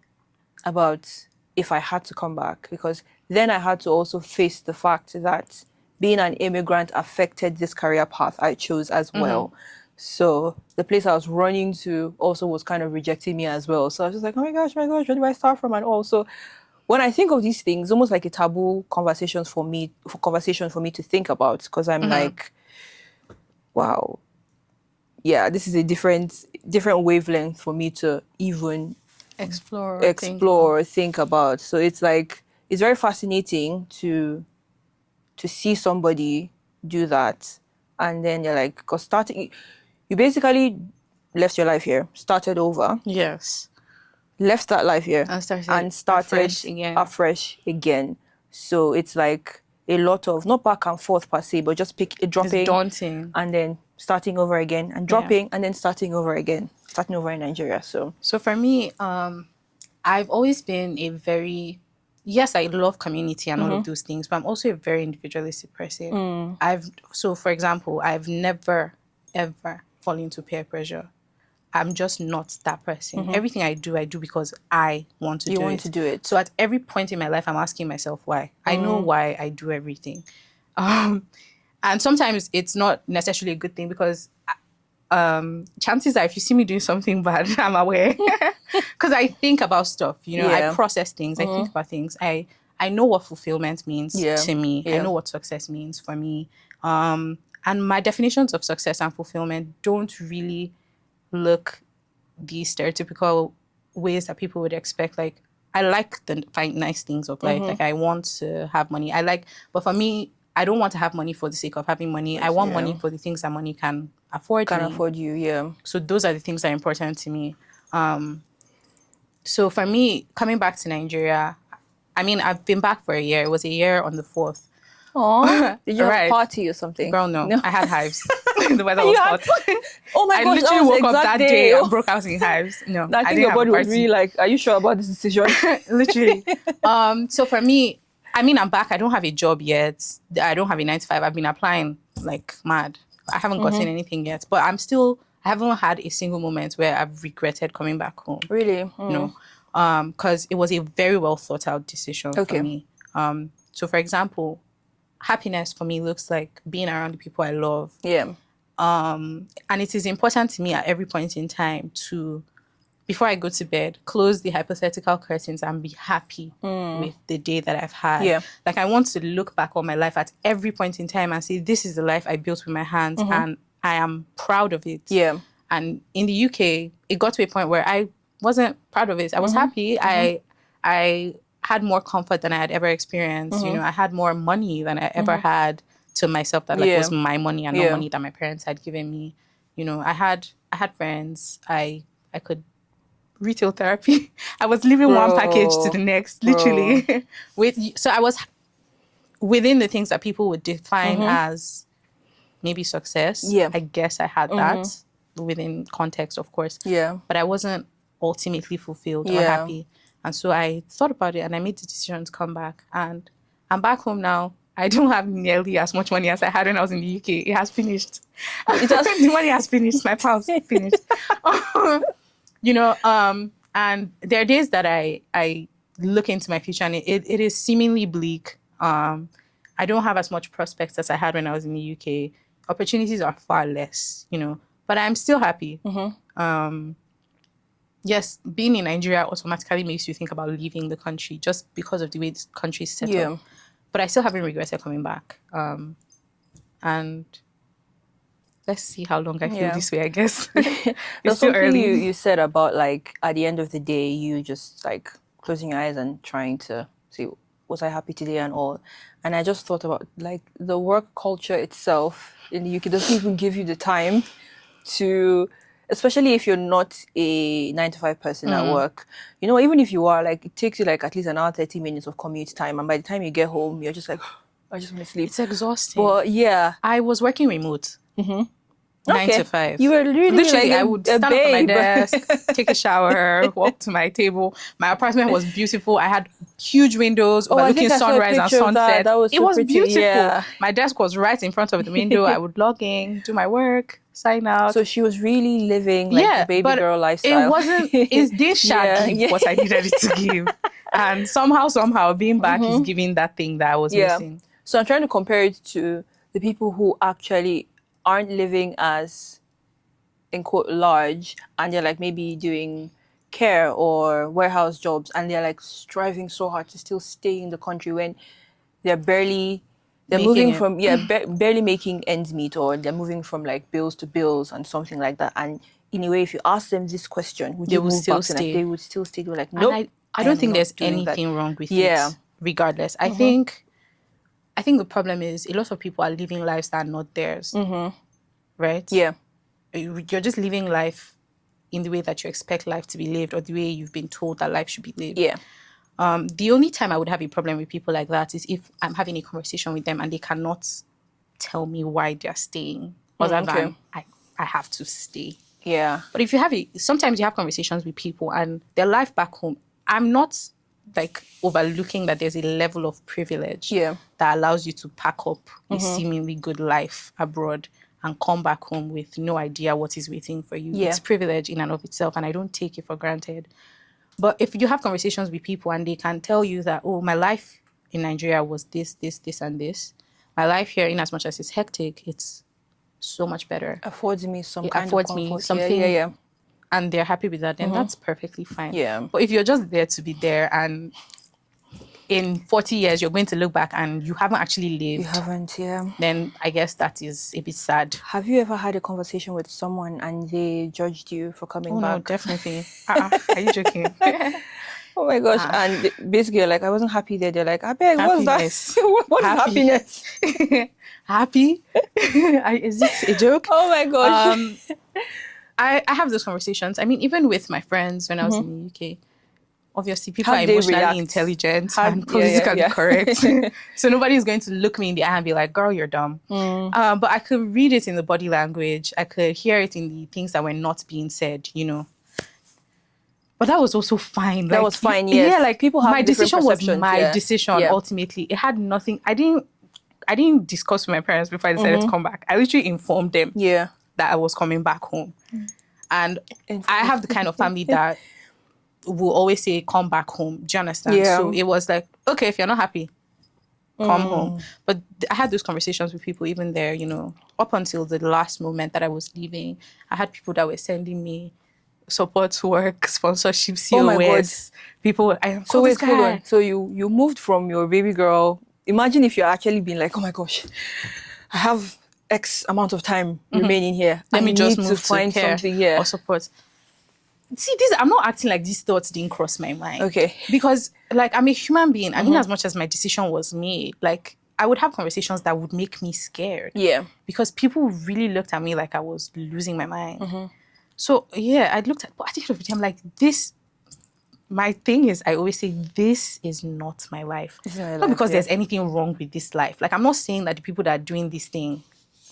Speaker 2: about if I had to come back, because then I had to also face the fact that being an immigrant affected this career path I chose as well. So the place I was running to also was kind of rejecting me as well. So I was just like, oh my gosh, where do I start from? And also, when I think of these things, almost like a taboo conversation for me to think about, because I'm like, wow, yeah, this is a different wavelength for me to even explore, think about. So it's like, it's very fascinating to see somebody do that. And then you're like, because you basically left your life here, started over.
Speaker 1: Yes.
Speaker 2: Left that life here
Speaker 1: and started
Speaker 2: afresh again. So it's like a lot of, not back and forth per se, but just dropping.
Speaker 1: It's daunting.
Speaker 2: And then starting over again and dropping and then starting over again, starting over in Nigeria. So
Speaker 1: for me, I've always been yes, I love community and all of those things, but I'm also a very individualistic person. For example, I've never, ever fallen into peer pressure. I'm just not that person. Everything I do because I want to do it.
Speaker 2: To do it.
Speaker 1: So at every point in my life, I'm asking myself why. I know why I do everything. And sometimes it's not necessarily a good thing because chances are if you see me doing something bad, I'm aware. Because I think about stuff, I
Speaker 2: Yeah.
Speaker 1: process things, I think about things. I know what fulfillment means
Speaker 2: Yeah.
Speaker 1: to me. I
Speaker 2: Yeah.
Speaker 1: know what success means for me. And my definitions of success and fulfillment don't really look the stereotypical ways that people would expect. Like, I like the nice things of life. Like, I want to have money. But for me, I don't want to have money for the sake of having money. I want money
Speaker 2: Yeah.
Speaker 1: for the things that money can afford
Speaker 2: Can
Speaker 1: me.
Speaker 2: afford you, yeah.
Speaker 1: So those are the things that are important to me. So for me, coming back to Nigeria, I mean, I've been back for a year. It was a year on the 4th.
Speaker 2: Oh, did you have a
Speaker 1: Right.
Speaker 2: party or something?
Speaker 1: Girl, no.
Speaker 2: No.
Speaker 1: I had hives. The weather
Speaker 2: You
Speaker 1: was
Speaker 2: had,
Speaker 1: hot.
Speaker 2: oh my
Speaker 1: I
Speaker 2: gosh, that
Speaker 1: literally
Speaker 2: was the
Speaker 1: woke up
Speaker 2: exact
Speaker 1: that
Speaker 2: day.
Speaker 1: day and broke out in hives. No,
Speaker 2: I
Speaker 1: I
Speaker 2: think
Speaker 1: didn't
Speaker 2: your
Speaker 1: have a
Speaker 2: body was
Speaker 1: party.
Speaker 2: really like, are you sure about this decision?
Speaker 1: Literally. So for me, I mean, I'm back. I don't have a job yet. I don't have a 9 to 5. I've been applying like mad. I haven't gotten anything yet, but I haven't had a single moment where I've regretted coming back home.
Speaker 2: Really?
Speaker 1: Because it was a very well thought out decision for
Speaker 2: Okay.
Speaker 1: me. So for example, happiness for me looks like being around the people I love.
Speaker 2: Yeah.
Speaker 1: And it is important to me at every point in time to, before I go to bed, close the hypothetical curtains and be happy with the day that I've had.
Speaker 2: Yeah.
Speaker 1: Like, I want to look back on my life at every point in time and say, this is the life I built with my hands and I am proud of it.
Speaker 2: Yeah.
Speaker 1: And in the UK, it got to a point where I wasn't proud of it. I was happy. I had more comfort than I had ever experienced. I had more money than I ever had to myself that
Speaker 2: Yeah.
Speaker 1: was my money and not
Speaker 2: Yeah.
Speaker 1: money that my parents had given me. I had friends. I could retail therapy. I was living one package to the next, literally. So I was within the things that people would define as maybe success.
Speaker 2: Yeah.
Speaker 1: I guess I had that within context, of course.
Speaker 2: Yeah.
Speaker 1: But I wasn't ultimately fulfilled or
Speaker 2: Yeah.
Speaker 1: happy. And so I thought about it and I made the decision to come back. And I'm back home now. I don't have nearly as much money as I had when I was in the UK. It has finished. The money has finished. My pounds finished. And there are days that I look into my future and it is seemingly bleak. I don't have as much prospects as I had when I was in the UK. Opportunities are far less, but I'm still happy. Yes, being in Nigeria automatically makes you think about leaving the country just because of the way this country is set up. But I still haven't regretted coming back. And let's see how long I feel this way, I guess. It's
Speaker 2: There's
Speaker 1: still
Speaker 2: something
Speaker 1: early.
Speaker 2: you said about like at the end of the day, you just like closing your eyes and trying to see, was I happy today and all. And I just thought about like the work culture itself in the UK doesn't even give you the time to, especially if you're not a 9 to 5 person at work, even if you are, like it takes you like at least an hour, 30 minutes of commute time. And by the time you get home, you're just like, I just want to sleep.
Speaker 1: It's exhausting.
Speaker 2: But yeah.
Speaker 1: I was working remote. 9 to 5.
Speaker 2: You were really
Speaker 1: literally
Speaker 2: like
Speaker 1: I would stand up at my desk, take a shower, walk to my table. My apartment was beautiful. I had huge windows overlooking sunrise and sunset.
Speaker 2: That was
Speaker 1: it was
Speaker 2: pretty,
Speaker 1: beautiful.
Speaker 2: Yeah.
Speaker 1: My desk was right in front of the window. I would log in, do my work, sign out.
Speaker 2: So she was really living like the baby girl lifestyle.
Speaker 1: It wasn't. It did give what I needed it to give, and somehow being back is giving that thing that I was missing.
Speaker 2: So I'm trying to compare it to the people who actually aren't living as, in quote, large, and they're like maybe doing care or warehouse jobs, and they're like striving so hard to still stay in the country when they're moving from barely making ends meet, or they're moving from like bills to bills and something like that. And in a way, if you ask them this question, would you move back? Like, they would still stay. They're like, nope.
Speaker 1: I don't think there's anything wrong with it. Regardless, I think the problem is a lot of people are living lives that are not theirs. Right?
Speaker 2: Yeah.
Speaker 1: You're just living life in the way that you expect life to be lived, or the way you've been told that life should be lived.
Speaker 2: Yeah.
Speaker 1: The only time I would have a problem with people like that is if I'm having a conversation with them and they cannot tell me why they're staying, other than I have to stay.
Speaker 2: Yeah.
Speaker 1: But if you sometimes you have conversations with people and their life back home, I'm not like overlooking that there's a level of privilege that allows you to pack up a seemingly good life abroad and come back home with no idea what is waiting for you. It's privilege in and of itself, and I don't take it for granted. But if you have conversations with people and they can tell you that, oh, my life in Nigeria was this, this, this, and this, my life here, in as much as it's hectic, it's so much better.
Speaker 2: Affords me some
Speaker 1: It
Speaker 2: kind of
Speaker 1: affords me
Speaker 2: comfort.
Speaker 1: something,
Speaker 2: Yeah.
Speaker 1: and they're happy with that, then that's perfectly fine.
Speaker 2: Yeah.
Speaker 1: But if you're just there to be there, and in 40 years you're going to look back and you haven't actually
Speaker 2: You
Speaker 1: lived,
Speaker 2: haven't, yeah.
Speaker 1: then I guess that is a bit sad.
Speaker 2: Have you ever had a conversation with someone and they judged you for coming
Speaker 1: Oh
Speaker 2: back?
Speaker 1: no, definitely. Are you joking?
Speaker 2: Oh my gosh. And basically, you're like, I wasn't happy there. They're like, I beg, what's that?
Speaker 1: Happiness.
Speaker 2: What is happiness?
Speaker 1: Happy? Is this a joke?
Speaker 2: Oh my gosh.
Speaker 1: I have those conversations. I mean, even with my friends when I was in the UK, obviously people
Speaker 2: How
Speaker 1: are
Speaker 2: they
Speaker 1: emotionally
Speaker 2: react?
Speaker 1: intelligent
Speaker 2: How-
Speaker 1: and politically
Speaker 2: yeah.
Speaker 1: correct. So nobody's going to look me in the eye and be like, girl, you're dumb. But I could read it in the body language. I could hear it in the things that were not being said, you know. But that was also fine.
Speaker 2: That was fine, yes.
Speaker 1: Yeah, like
Speaker 2: People have
Speaker 1: my
Speaker 2: different
Speaker 1: decision was
Speaker 2: perceptions,
Speaker 1: my
Speaker 2: yeah.
Speaker 1: decision
Speaker 2: Yeah.
Speaker 1: ultimately. It had nothing. I didn't discuss with my parents before I decided to come back. I literally informed them
Speaker 2: Yeah.
Speaker 1: that I was coming back home. And I have the kind of family that will always say, come back home. Do you understand?
Speaker 2: Yeah.
Speaker 1: So it was like, okay, if you're not happy, come home. But I had those conversations with people even there, you know, up until the last moment that I was leaving. I had people that were sending me support work, sponsorship, COS.
Speaker 2: Oh my God.
Speaker 1: People,
Speaker 2: So wait, hold on. So you moved from your baby girl. Imagine if you're actually being like, oh my gosh, I have X amount of time remaining here.
Speaker 1: Let
Speaker 2: I
Speaker 1: me just
Speaker 2: need
Speaker 1: move
Speaker 2: to find
Speaker 1: care
Speaker 2: something here.
Speaker 1: or support. See, I'm not acting like these thoughts didn't cross my mind.
Speaker 2: Okay.
Speaker 1: Because, like, I'm a human being. And in as much as my decision was made, like, I would have conversations that would make me scared.
Speaker 2: Yeah.
Speaker 1: Because people really looked at me like I was losing my mind. So, yeah, I looked at, but at the end of the day, I'm like, my thing is, I always say, this is not my life. Not because there's anything wrong with this life. Like, I'm not saying that the people that are doing this thing,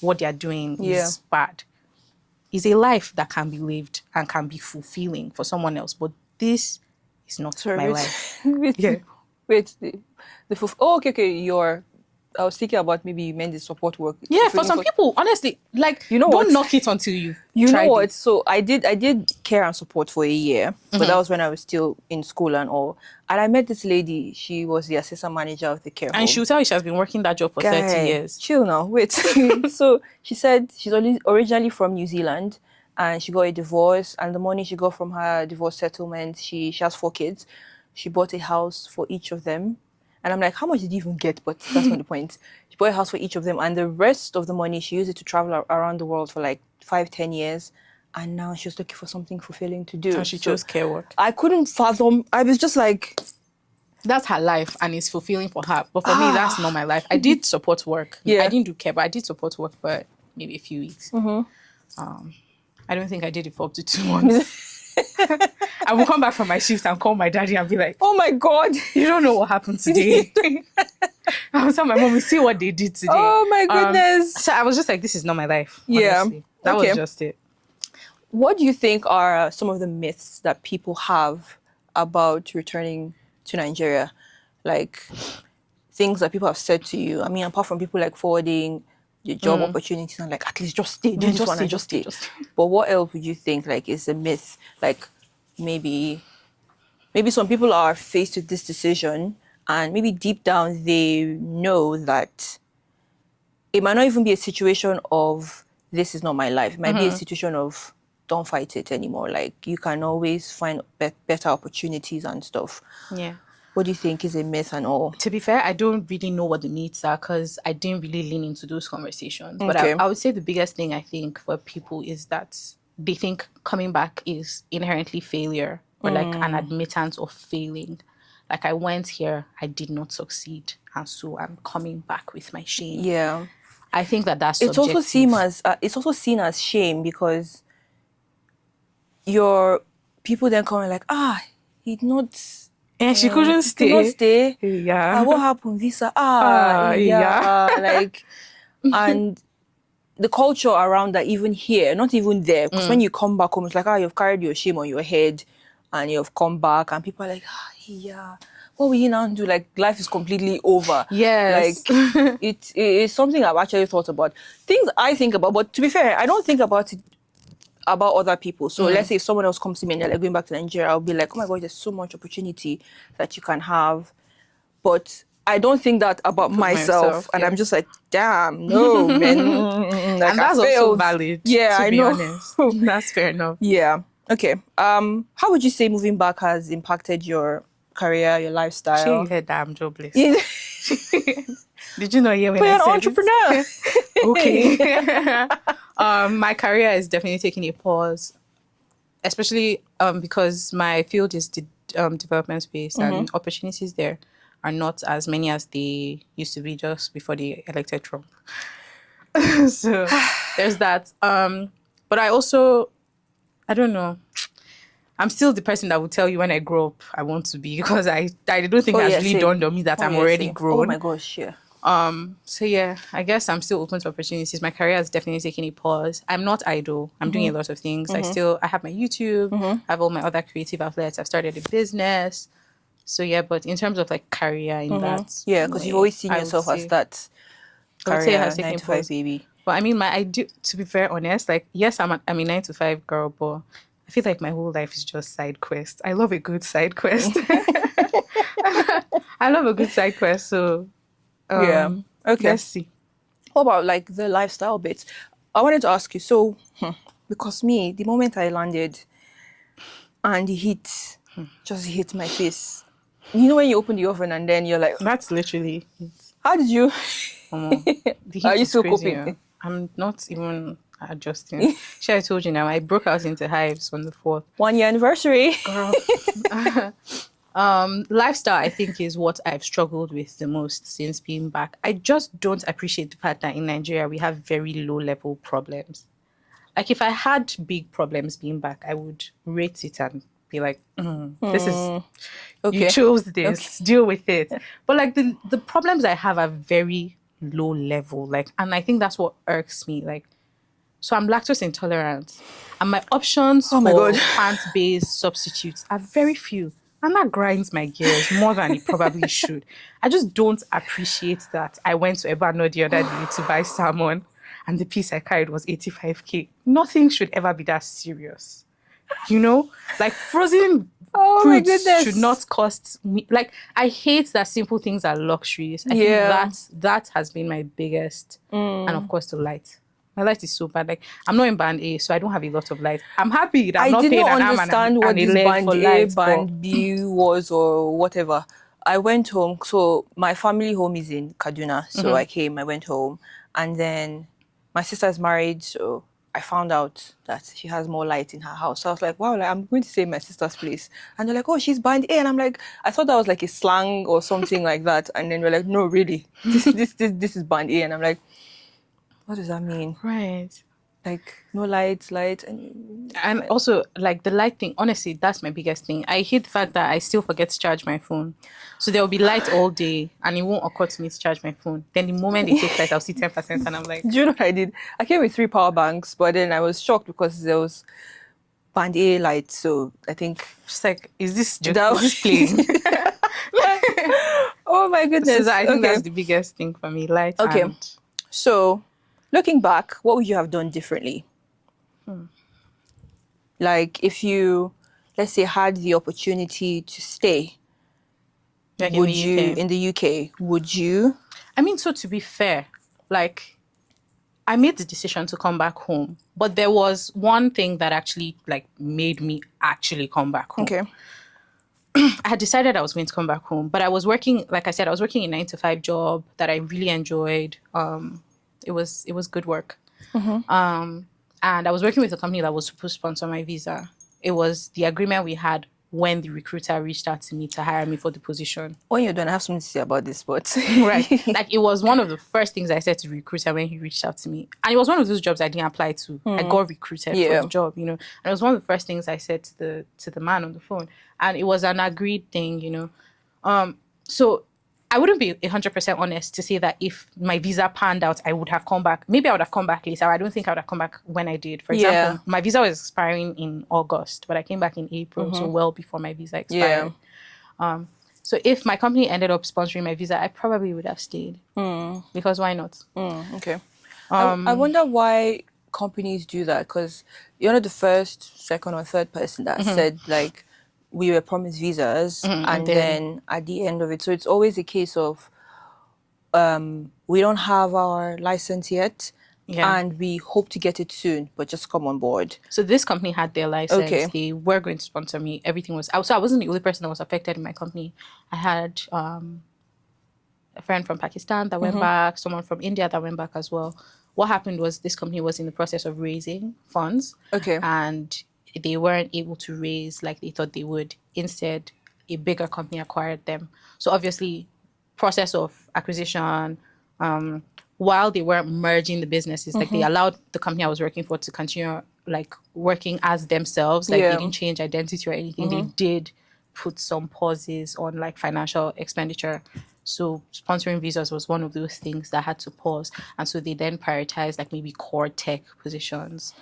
Speaker 1: what they're doing is bad. It's a life that can be lived and can be fulfilling for someone else. But this is not my life.
Speaker 2: Wait. Okay. I was thinking about maybe you meant the support work.
Speaker 1: Yeah, for some people, honestly, like,
Speaker 2: you know
Speaker 1: don't
Speaker 2: what?
Speaker 1: knock it until you
Speaker 2: know what?
Speaker 1: it.
Speaker 2: So I did care and support for a year, but that was when I was still in school and all. And I met this lady. She was the assistant manager of the care home.
Speaker 1: And she'll tell you she has been working that job for 30 years.
Speaker 2: Chill now. Wait. So she said she's originally from New Zealand and she got a divorce. And the money she got from her divorce settlement, she has 4 kids. She bought a house for each of them. And I'm like, how much did you even get? But that's not the point. She bought a house for each of them. And the rest of the money, she used it to travel around the world for like 5-10 years. And now she's looking for something fulfilling to do.
Speaker 1: And she chose care work.
Speaker 2: I couldn't fathom. I was just like...
Speaker 1: That's her life and it's fulfilling for her. But for me, that's not my life. I did support work.
Speaker 2: Yeah.
Speaker 1: I didn't do care, but I did support work for maybe a few weeks. I don't think I did it for up to 2 months. I will come back from my shift and call my daddy and be like,
Speaker 2: oh my God,
Speaker 1: you don't know what happened today. I was telling my mom, we see what they did today.
Speaker 2: Oh my goodness.
Speaker 1: So I was just like, this is not my life.
Speaker 2: Yeah.
Speaker 1: Honestly. That was just it.
Speaker 2: What do you think are some of the myths that people have about returning to Nigeria? Like things that people have said to you. I mean, apart from people like forwarding your job opportunities and like, at least just stay, do this one and just stay. But what else would you think like is a myth? Like maybe some people are faced with this decision and maybe deep down they know that it might not even be a situation of this is not my life. It might be a situation of don't fight it anymore. Like you can always find better opportunities and stuff.
Speaker 1: Yeah.
Speaker 2: What do you think is a myth and all?
Speaker 1: To be fair, I don't really know what the myths are because I didn't really lean into those conversations. But
Speaker 2: Okay.
Speaker 1: I would say the biggest thing I think for people is that they think coming back is inherently failure or like an admittance of failing. Like I went here, I did not succeed. And so I'm coming back with my shame.
Speaker 2: Yeah.
Speaker 1: I think that's
Speaker 2: It's
Speaker 1: subjective.
Speaker 2: also seen as shame because your people then come like, he'd not...
Speaker 1: And she couldn't stay.
Speaker 2: Could not stay.
Speaker 1: Yeah.
Speaker 2: What happened? Visa.
Speaker 1: Yeah.
Speaker 2: Like, and the culture around that, even here, not even there. Because when you come back home, it's like, you've carried your shame on your head, and you've come back, and people are like, what will you now do? Like, life is completely over.
Speaker 1: Yes.
Speaker 2: Like, it's something I've actually thought about. Things I think about, but to be fair, I don't think about it about other people. So let's say if someone else comes to me and they're like going back to Nigeria, I'll be like, oh my God, there's so much opportunity that you can have. But I don't think that about myself, and I'm
Speaker 1: yeah.
Speaker 2: just like, damn, no, man, like
Speaker 1: And
Speaker 2: I
Speaker 1: that's also
Speaker 2: failed.
Speaker 1: valid,
Speaker 2: Yeah,
Speaker 1: to
Speaker 2: I
Speaker 1: be
Speaker 2: know.
Speaker 1: honest. That's fair enough.
Speaker 2: Yeah. Okay. How would you say moving back has impacted your career, your
Speaker 1: Sure,
Speaker 2: lifestyle?
Speaker 1: you heard that I'm jobless.
Speaker 2: But
Speaker 1: Did you not hear when
Speaker 2: you're
Speaker 1: I
Speaker 2: an
Speaker 1: said
Speaker 2: entrepreneur.
Speaker 1: it? Okay. My career is definitely taking a pause, especially because my field is development space, and opportunities there are not as many as they used to be just before they elected Trump. So there's that. But I don't know. I'm still the person that will tell you when I grow up I want to be, because I don't think
Speaker 2: Oh
Speaker 1: it has
Speaker 2: yeah,
Speaker 1: really
Speaker 2: same.
Speaker 1: dawned on me that
Speaker 2: Oh
Speaker 1: I'm
Speaker 2: yeah,
Speaker 1: already
Speaker 2: same. Oh
Speaker 1: grown.
Speaker 2: my gosh, yeah.
Speaker 1: So yeah, I guess I'm still open to opportunities. My career is definitely taking a pause. I'm not idle. I'm doing a lot of things. I have my YouTube, I have all my other creative outlets. I've started a business. So yeah, but in terms of like career in that
Speaker 2: Yeah, because you've
Speaker 1: way,
Speaker 2: always seen yourself as that
Speaker 1: I would say it has
Speaker 2: career nine
Speaker 1: taken a
Speaker 2: to five
Speaker 1: pause.
Speaker 2: baby.
Speaker 1: But I mean, I do, to be very honest, like yes, I'm a 9 to 5 girl, but I feel like my whole life is just side quest. I love a good side quest. I love a good side quest. So
Speaker 2: Yeah. Okay.
Speaker 1: let's see.
Speaker 2: What about like the lifestyle bit? I wanted to ask you, so because me, the moment I landed and the heat just hit my face. You know when you open the oven and then you're like,
Speaker 1: That's literally it.
Speaker 2: how did you
Speaker 1: The
Speaker 2: are
Speaker 1: heat
Speaker 2: you
Speaker 1: is
Speaker 2: still
Speaker 1: crazy.
Speaker 2: coping?
Speaker 1: Yeah. I'm not even adjusting. Sure, I told you now. I broke out into hives on the 4th.
Speaker 2: 1 year anniversary.
Speaker 1: Girl. Lifestyle, I think, is what I've struggled with the most since being back. I just don't appreciate the fact that in Nigeria we have very low level problems. Like if I had big problems being back, I would rate it and be like, this is you
Speaker 2: Okay.
Speaker 1: chose
Speaker 2: Okay.
Speaker 1: this, deal with it. But like the problems I have are very low level. Like, and I think that's what irks me. Like, so I'm lactose intolerant, and my options
Speaker 2: Oh my god.
Speaker 1: for plant-based substitutes are very few. And that grinds my gears more than it probably should. I just don't appreciate that. I went to Ebano the other day to buy salmon, and the piece I carried was 85K. Nothing should ever be that serious. You know, like frozen
Speaker 2: Oh my
Speaker 1: fruits should
Speaker 2: goodness.
Speaker 1: not cost me. Like I hate that simple things are luxuries. I think
Speaker 2: Yeah.
Speaker 1: that has been my biggest, and of course the light. My light is so bad. Like I'm not in band A, so I don't have a lot of light. I'm happy that I'm
Speaker 2: I
Speaker 1: not
Speaker 2: did
Speaker 1: paying
Speaker 2: not
Speaker 1: an arm
Speaker 2: understand
Speaker 1: and
Speaker 2: what
Speaker 1: a
Speaker 2: this
Speaker 1: leg
Speaker 2: band
Speaker 1: for
Speaker 2: A,
Speaker 1: light, but
Speaker 2: band B was or whatever. I went home. So my family home is in Kaduna. So I went home. And then my sister is married. So I found out that she has more light in her house. So I was like, wow, like, I'm going to stay in my sister's place. And they're like, oh, she's band A. And I'm like, I thought that was like a slang or something like that. And then we're like, no, really, this is band A. And I'm like, what does that mean?
Speaker 1: right.
Speaker 2: Like no light, and
Speaker 1: And also, like the light thing, honestly, that's my biggest thing. I hate the fact that I still forget to charge my phone. So there will be light all day and it won't occur to me to charge my phone. Then the moment they take light, I'll see 10% and I'm like,
Speaker 2: do you know what I did? I came with 3 power banks, but then I was shocked because there was band A light. So I think
Speaker 1: just like,
Speaker 2: that
Speaker 1: is this playing?
Speaker 2: oh my
Speaker 1: So
Speaker 2: goodness.
Speaker 1: I think
Speaker 2: Okay.
Speaker 1: that's the biggest thing for me, light
Speaker 2: Okay.
Speaker 1: and
Speaker 2: So looking back, what would you have done differently? Like if you, let's say, had the opportunity to stay,
Speaker 1: like in the
Speaker 2: would you
Speaker 1: UK.
Speaker 2: in the UK, would you?
Speaker 1: I mean, so to be fair, like I made the decision to come back home, but there was one thing that actually like made me actually come back home.
Speaker 2: Okay.
Speaker 1: I had decided I was going to come back home, but I was working, like I said, I was working a 9 to 5 job that I really enjoyed. It was good work. And I was working with a company that was supposed to sponsor my visa. It was the agreement we had when the recruiter reached out to me to hire me for the position.
Speaker 2: When you're done, I have something to say about this, but
Speaker 1: Right. Like it was one of the first things I said to the recruiter when he reached out to me. And it was one of those jobs I didn't apply to. I got recruited for
Speaker 2: Yeah.
Speaker 1: the job, you know. And it was one of the first things I said to the man on the phone. And it was an agreed thing, you know. So I wouldn't be 100% honest to say that if my visa panned out, I would have come back. Maybe I would have come back later. I don't think I would have come back when I did. For
Speaker 2: Yeah.
Speaker 1: example, my visa was expiring in August, but I came back in April, so well before my visa expired. So if my company ended up sponsoring my visa, I probably would have stayed. Because why not?
Speaker 2: Okay. I wonder why companies do that because you're not the first, second, or third person that said like we were promised visas,
Speaker 1: and
Speaker 2: and
Speaker 1: then
Speaker 2: then at the end of it, so it's always a case of we don't have our license yet,
Speaker 1: yeah.
Speaker 2: and we hope to get it soon, but just come on board.
Speaker 1: So this company had their license.
Speaker 2: Okay.
Speaker 1: They were going to sponsor me. Everything was out. So I wasn't the only person that was affected in my company. I had a friend from Pakistan that went back, someone from India that went back as well. What happened was this company was in the process of raising funds,
Speaker 2: Okay.
Speaker 1: and they weren't able to raise like they thought they would. Instead, a bigger company acquired them. So obviously, process of acquisition, while they weren't merging the businesses, like they allowed the company I was working for to continue like working as themselves. Like they
Speaker 2: Yeah.
Speaker 1: didn't change identity or anything. They did put some pauses on like financial expenditure. So sponsoring visas was one of those things that had to pause. And so they then prioritized like maybe core tech positions,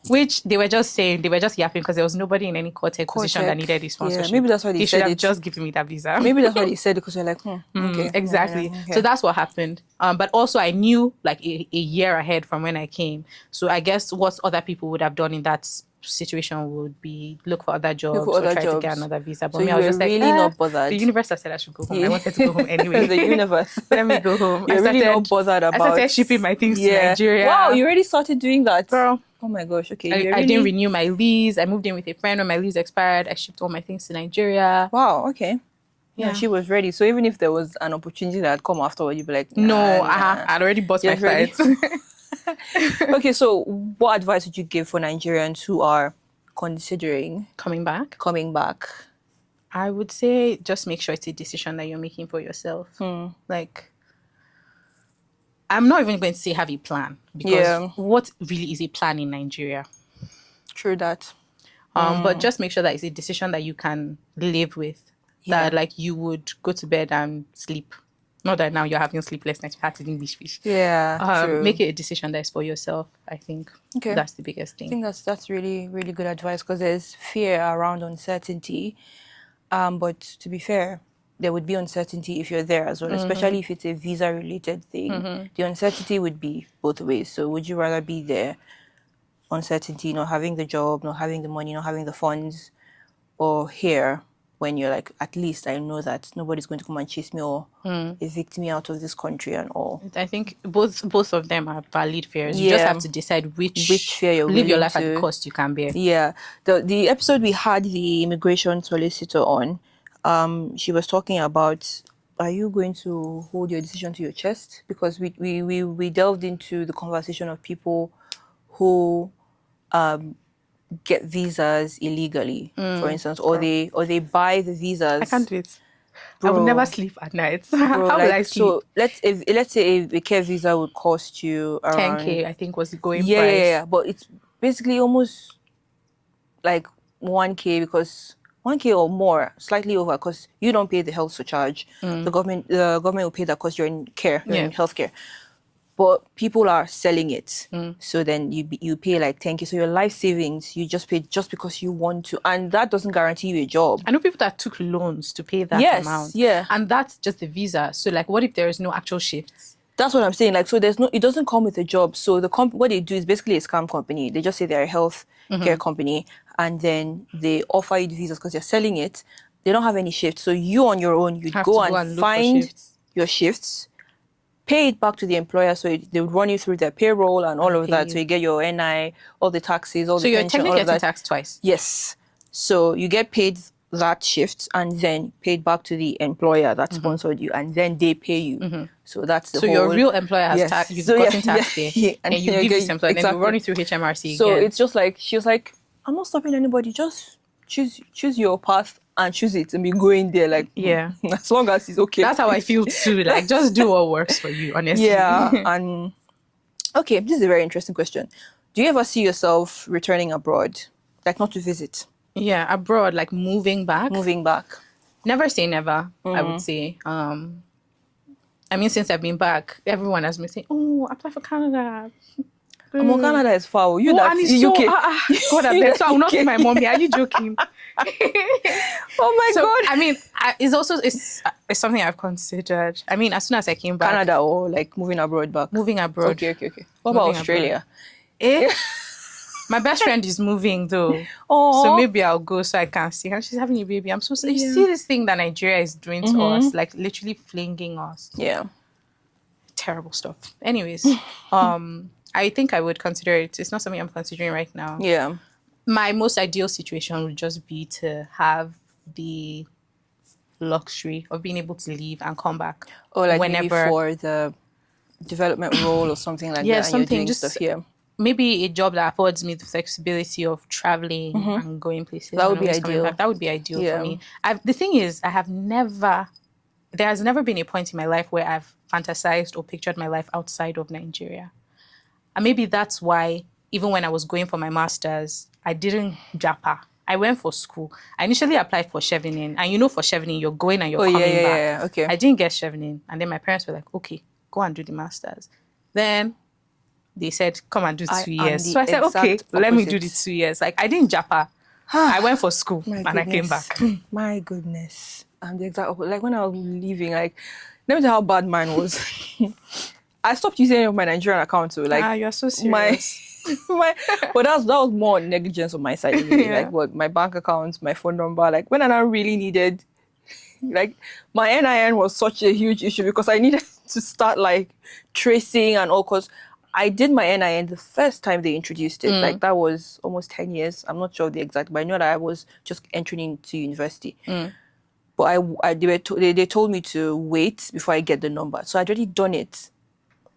Speaker 1: which they were just saying, they were just yapping because there was nobody in any core tech position that
Speaker 2: Tech.
Speaker 1: needed a
Speaker 2: Yeah,
Speaker 1: sponsorship.
Speaker 2: maybe that's why they
Speaker 1: should
Speaker 2: said
Speaker 1: have
Speaker 2: it.
Speaker 1: just given me that visa.
Speaker 2: Maybe that's why they said it, because you're like, okay.
Speaker 1: Exactly.
Speaker 2: Yeah, okay.
Speaker 1: So that's what happened. But also I knew like a year ahead from when I came. So I guess what other people would have done in that situation would be look for other
Speaker 2: Look
Speaker 1: jobs
Speaker 2: for
Speaker 1: or
Speaker 2: other
Speaker 1: try to get
Speaker 2: jobs.
Speaker 1: another visa. But
Speaker 2: So
Speaker 1: me,
Speaker 2: you
Speaker 1: I was
Speaker 2: were
Speaker 1: just like,
Speaker 2: really not
Speaker 1: the
Speaker 2: bothered.
Speaker 1: universe have said I should go home. I wanted to go home anyway.
Speaker 2: The universe.
Speaker 1: Let me go home.
Speaker 2: You're really not bothered
Speaker 1: I
Speaker 2: about.
Speaker 1: started shipping my things to
Speaker 2: Yeah.
Speaker 1: Nigeria.
Speaker 2: Wow, you already started doing that.
Speaker 1: Girl,
Speaker 2: Oh my gosh. Okay.
Speaker 1: I,
Speaker 2: You're
Speaker 1: I didn't
Speaker 2: really.
Speaker 1: renew my lease. I moved in with a friend when my lease expired. I shipped all my things to Nigeria.
Speaker 2: Wow. Okay. Yeah,
Speaker 1: Yeah.
Speaker 2: she was ready. So even if there was an opportunity that had come afterward, you'd be like, nah,
Speaker 1: No,
Speaker 2: nah.
Speaker 1: I'd already bought my
Speaker 2: Yes, ready.
Speaker 1: flights.
Speaker 2: Okay, so what advice would you give for Nigerians who are considering
Speaker 1: Coming back,
Speaker 2: coming back?
Speaker 1: I would say just make sure it's a decision that you're making for yourself. Like, I'm not even going to say have a plan, because
Speaker 2: Yeah.
Speaker 1: what really is a plan in Nigeria?
Speaker 2: True that.
Speaker 1: But just make sure that it's a decision that you can live with.
Speaker 2: Yeah.
Speaker 1: That like you would go to bed and sleep. Not that now you're having sleepless nights, you had to English fish.
Speaker 2: Yeah, true.
Speaker 1: Make it a decision that is for yourself. I think
Speaker 2: Okay.
Speaker 1: that's the biggest
Speaker 2: I
Speaker 1: thing.
Speaker 2: think that's really, really good advice, because there's fear around uncertainty. But to be fair, there would be uncertainty if you're there as well, especially if it's a visa-related thing. The uncertainty would be both ways. So would you rather be there, uncertainty, not having the job, not having the money, not having the funds, or here when you're like, at least I know that nobody's going to come and chase me or evict me out of this country and all.
Speaker 1: I think both of them are valid fears. You just
Speaker 2: Yeah.
Speaker 1: have to decide which
Speaker 2: fear you're
Speaker 1: live your
Speaker 2: willing
Speaker 1: life at the
Speaker 2: to-
Speaker 1: cost you can bear.
Speaker 2: Yeah. The episode we had the immigration solicitor on, she was talking about, are you going to hold your decision to your chest? Because we delved into the conversation of people who get visas illegally, for instance, or they buy the visas.
Speaker 1: I can't do it. I would
Speaker 2: Bro.
Speaker 1: never sleep at night.
Speaker 2: Bro,
Speaker 1: How will I
Speaker 2: like,
Speaker 1: sleep?
Speaker 2: so let's say a care visa would cost you around
Speaker 1: 10K, I think, was the going
Speaker 2: yeah,
Speaker 1: price.
Speaker 2: yeah, but it's basically almost like 1K, because 1K or more, slightly over, because you don't pay the health surcharge. The government will pay that because you're in care, you're in healthcare. But people are selling it, so then you pay like 10K. So your life savings you just pay just because you want to, and that doesn't guarantee you a job.
Speaker 1: I know people that took loans to pay that
Speaker 2: Yes,
Speaker 1: amount.
Speaker 2: yeah.
Speaker 1: And that's just the visa. So like, what if there is no actual shifts?
Speaker 2: That's what I'm saying. Like, so it doesn't come with a job. So what they do is basically a scam company. They just say they're a health care company, and then they offer you the visas because they're selling it. They don't have any shifts. So you on your own, you'd
Speaker 1: Have
Speaker 2: go
Speaker 1: to go and
Speaker 2: and
Speaker 1: look for
Speaker 2: find
Speaker 1: shifts.
Speaker 2: your shifts, pay it back to the employer. So they would run you through their payroll and all of
Speaker 1: pay
Speaker 2: that.
Speaker 1: you.
Speaker 2: So you get your NI, all the taxes, all
Speaker 1: So
Speaker 2: the
Speaker 1: you're
Speaker 2: pension, all
Speaker 1: technically
Speaker 2: of
Speaker 1: getting
Speaker 2: that.
Speaker 1: taxed twice.
Speaker 2: Yes. So you get paid that shift and then paid back to the employer that sponsored you, and then they pay you. So that's the
Speaker 1: So
Speaker 2: whole.
Speaker 1: your real employer has
Speaker 2: Yes.
Speaker 1: you've
Speaker 2: So,
Speaker 1: gotten taxed there.
Speaker 2: yeah,
Speaker 1: And you
Speaker 2: you
Speaker 1: give
Speaker 2: get-
Speaker 1: this employer, then
Speaker 2: exactly.
Speaker 1: you run it through HMRC
Speaker 2: So
Speaker 1: again.
Speaker 2: it's just like, she was like, I'm not stopping anybody, just choose your path and choose it and be going there, like,
Speaker 1: Yeah.
Speaker 2: as long as it's okay.
Speaker 1: That's how I feel too. Like, just do what works for you, honestly.
Speaker 2: Yeah. And okay, this is a very interesting question. Do you ever see yourself returning abroad, like not to visit,
Speaker 1: Yeah, abroad, like moving back.
Speaker 2: moving back?
Speaker 1: Never say never, I would say. I mean, since I've been back, everyone has been saying, "Oh, apply for Canada."
Speaker 2: Canada is far. You
Speaker 1: Oh,
Speaker 2: that
Speaker 1: and it's
Speaker 2: in
Speaker 1: so
Speaker 2: UK.
Speaker 1: God, I beg. So I will not see my mom here. Are you joking?
Speaker 2: Oh my
Speaker 1: So
Speaker 2: God.
Speaker 1: I mean, it's something I've considered. I mean, as soon as I came back,
Speaker 2: Canada, or like moving abroad back?
Speaker 1: moving abroad.
Speaker 2: Okay. What about
Speaker 1: Moving
Speaker 2: Australia?
Speaker 1: Eh? My best friend is moving though.
Speaker 2: Oh,
Speaker 1: So maybe I'll go so I can see her. She's having a baby. I'm so sorry. You see this thing that Nigeria is doing to us, like literally flinging us.
Speaker 2: Yeah.
Speaker 1: Terrible stuff. Anyways, I think I would consider it. It's not something I'm considering right now.
Speaker 2: Yeah.
Speaker 1: My most ideal situation would just be to have the luxury of being able to leave and come back
Speaker 2: Or like maybe
Speaker 1: whenever.
Speaker 2: for the development role or something like
Speaker 1: Yeah,
Speaker 2: that, and you're
Speaker 1: something
Speaker 2: doing
Speaker 1: just
Speaker 2: stuff here.
Speaker 1: maybe a job that affords me the flexibility of traveling and going places
Speaker 2: That would
Speaker 1: and
Speaker 2: be
Speaker 1: always coming
Speaker 2: ideal.
Speaker 1: back. That would be ideal for
Speaker 2: Yeah.
Speaker 1: me. The thing is, there has never been a point in my life where I've fantasized or pictured my life outside of Nigeria. And maybe that's why, even when I was going for my master's, I didn't Japa. I went for school. I initially applied for Chevening. And for Chevening, you're going and you're
Speaker 2: Oh, yeah,
Speaker 1: coming
Speaker 2: yeah,
Speaker 1: back.
Speaker 2: yeah. Okay.
Speaker 1: I didn't get Chevening. And then my parents were like, okay, go and do the master's. Then they said, come and do
Speaker 2: I
Speaker 1: 2
Speaker 2: am
Speaker 1: years.
Speaker 2: the
Speaker 1: So I said, okay,
Speaker 2: exact
Speaker 1: let me do the
Speaker 2: opposite.
Speaker 1: 2 years. Like, I didn't Japa. I went for school
Speaker 2: My
Speaker 1: and I came
Speaker 2: goodness.
Speaker 1: back.
Speaker 2: My goodness. I'm the exact opposite. Like when I was leaving, like, let me tell you how bad mine was. I stopped using any of my Nigerian accounts. So like,
Speaker 1: you're so
Speaker 2: my,
Speaker 1: serious.
Speaker 2: but that was more negligence on my side. Really.
Speaker 1: Yeah.
Speaker 2: Like what my bank accounts, my phone number. Like when I not really needed, like my NIN was such a huge issue because I needed to start like tracing and all. Cause I did my NIN the first time they introduced it. Like that was almost 10 years. I'm not sure of the exact, but I know that I was just entering into university. But they told me to wait before I get the number. So I'd already done it.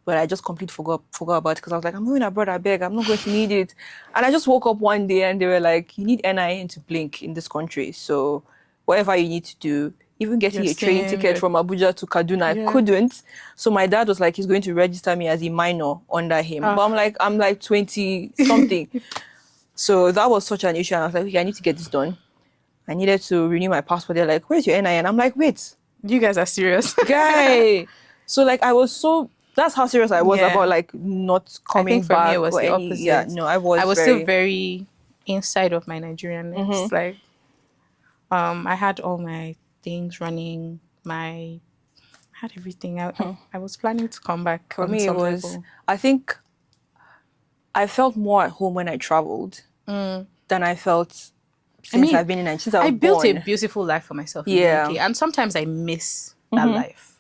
Speaker 2: But I just completely forgot about it because I was like, I'm moving abroad, I beg, I'm not going to need it. And I just woke up one day and they were like, you need NIN to blink in this country. So whatever you need to do, even getting
Speaker 1: You're
Speaker 2: a train
Speaker 1: saying
Speaker 2: ticket
Speaker 1: that-
Speaker 2: from Abuja to Kaduna,
Speaker 1: Yeah.
Speaker 2: I couldn't. So my dad was like, he's going to register me as a minor under him. But I'm like 20 something. So that was such an issue. And I was like, okay, I need to get this done. I needed to renew my passport. They're like, where's your NIN? I'm like, wait,
Speaker 1: You guys are serious.
Speaker 2: guy. So like that's how serious I was
Speaker 1: Yeah.
Speaker 2: about like not
Speaker 1: I
Speaker 2: coming
Speaker 1: think for
Speaker 2: back
Speaker 1: me it was
Speaker 2: or
Speaker 1: the
Speaker 2: any.
Speaker 1: opposite.
Speaker 2: Yeah, no, I was
Speaker 1: still very inside of my Nigerianness.
Speaker 2: Mm-hmm.
Speaker 1: Like, I had all my things running. I had everything. I was planning to come back.
Speaker 2: For
Speaker 1: on
Speaker 2: me it
Speaker 1: some
Speaker 2: was.
Speaker 1: level.
Speaker 2: I think I felt more at home when I traveled than I felt since I've been in Nigeria. Since I was
Speaker 1: built a
Speaker 2: born.
Speaker 1: beautiful life for myself in
Speaker 2: Yeah.
Speaker 1: the UK, and sometimes I miss that life.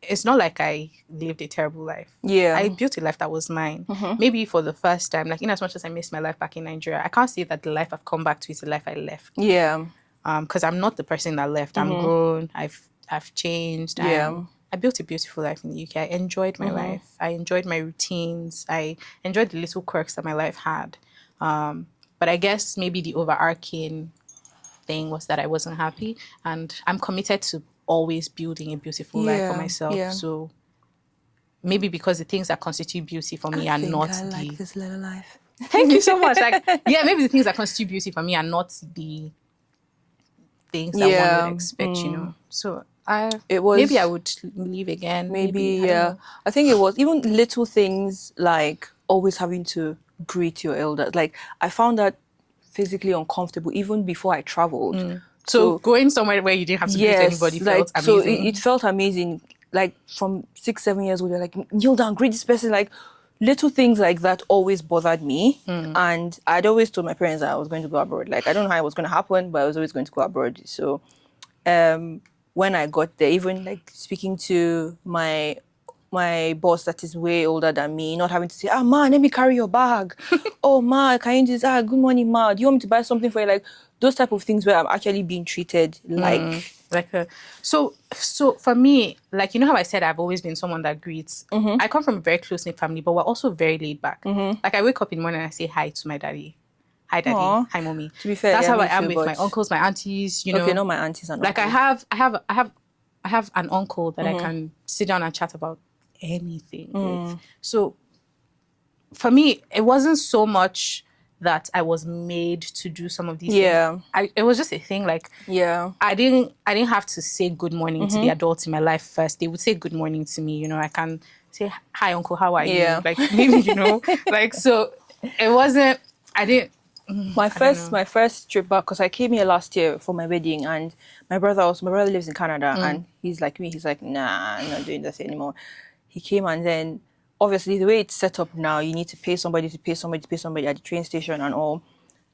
Speaker 1: It's not like I lived a terrible life.
Speaker 2: Yeah.
Speaker 1: I built a life that was mine. Maybe for the first time, like in as much as I miss my life back in Nigeria, I can't say that the life I've come back to is the life I left.
Speaker 2: Yeah.
Speaker 1: Because I'm not the person that left. I'm grown. I've changed.
Speaker 2: Yeah.
Speaker 1: I built a beautiful life in the UK. I enjoyed my life. I enjoyed my routines. I enjoyed the little quirks that my life had. But I guess maybe the overarching thing was that I wasn't happy, and I'm committed to always building a beautiful life for
Speaker 2: Yeah,
Speaker 1: myself.
Speaker 2: yeah.
Speaker 1: So maybe because the things that constitute beauty for me are not
Speaker 2: I
Speaker 1: the
Speaker 2: like this little life.
Speaker 1: Thank you so much. Like, yeah, maybe the things that constitute beauty for me are not the things that one
Speaker 2: Yeah,
Speaker 1: would expect, So
Speaker 2: It was
Speaker 1: maybe I would leave again.
Speaker 2: maybe
Speaker 1: I don't
Speaker 2: yeah.
Speaker 1: know.
Speaker 2: I think it was even little things like always having to greet your elders. Like I found that physically uncomfortable even before I traveled.
Speaker 1: So going somewhere where you didn't have to greet anybody felt
Speaker 2: like so
Speaker 1: amazing.
Speaker 2: it felt amazing. Like from 6-7 years old, they're like kneel down, greet this person. Like little things like that always bothered me, and I'd always told my parents that I was going to go abroad. Like I don't know how it was going to happen, but I was always going to go abroad. So when I got there, even like speaking to my boss that is way older than me, not having to say, ma, let me carry your bag. Oh, ma, can you do this? Good morning, ma. Do you want me to buy something for you? Like those type of things where I'm actually being treated like
Speaker 1: so for me, like, how I said I've always been someone that greets. I come from a very close-knit family, but we're also very laid back. Like I wake up in the morning and I say hi to my daddy. Hi daddy.
Speaker 2: Aw.
Speaker 1: Hi mommy.
Speaker 2: To be fair,
Speaker 1: That's
Speaker 2: yeah,
Speaker 1: how I
Speaker 2: me
Speaker 1: am
Speaker 2: too,
Speaker 1: with my
Speaker 2: but-
Speaker 1: uncles, my aunties,
Speaker 2: okay, not my aunties and
Speaker 1: Like
Speaker 2: uncles.
Speaker 1: I have an uncle that I can sit down and chat about anything with. So for me, it wasn't so much that I was made to do some of these things. It was just a thing. Like I didn't have to say good morning to the adults in my life first. They would say good morning to me. I can say hi uncle, how are you? Like maybe like so. It wasn't. I didn't.
Speaker 2: My first trip back, because I came here last year for my wedding, and my brother lives in Canada, and he's like me. He's like, nah, I'm not doing this anymore. He came, and then obviously the way it's set up now, you need to pay somebody to pay somebody to pay somebody at the train station and all.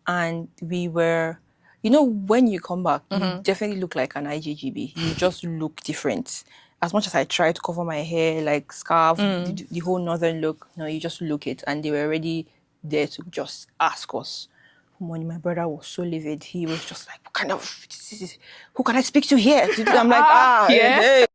Speaker 2: And we were, when you come back, you definitely look like an IJGB. You just look different. As much as I try to cover my hair, like scarf, the whole northern look, no, you just look it. And they were already there to just ask us. When my brother was so livid, he was just like, who can I speak to here? I'm like,
Speaker 1: Yeah.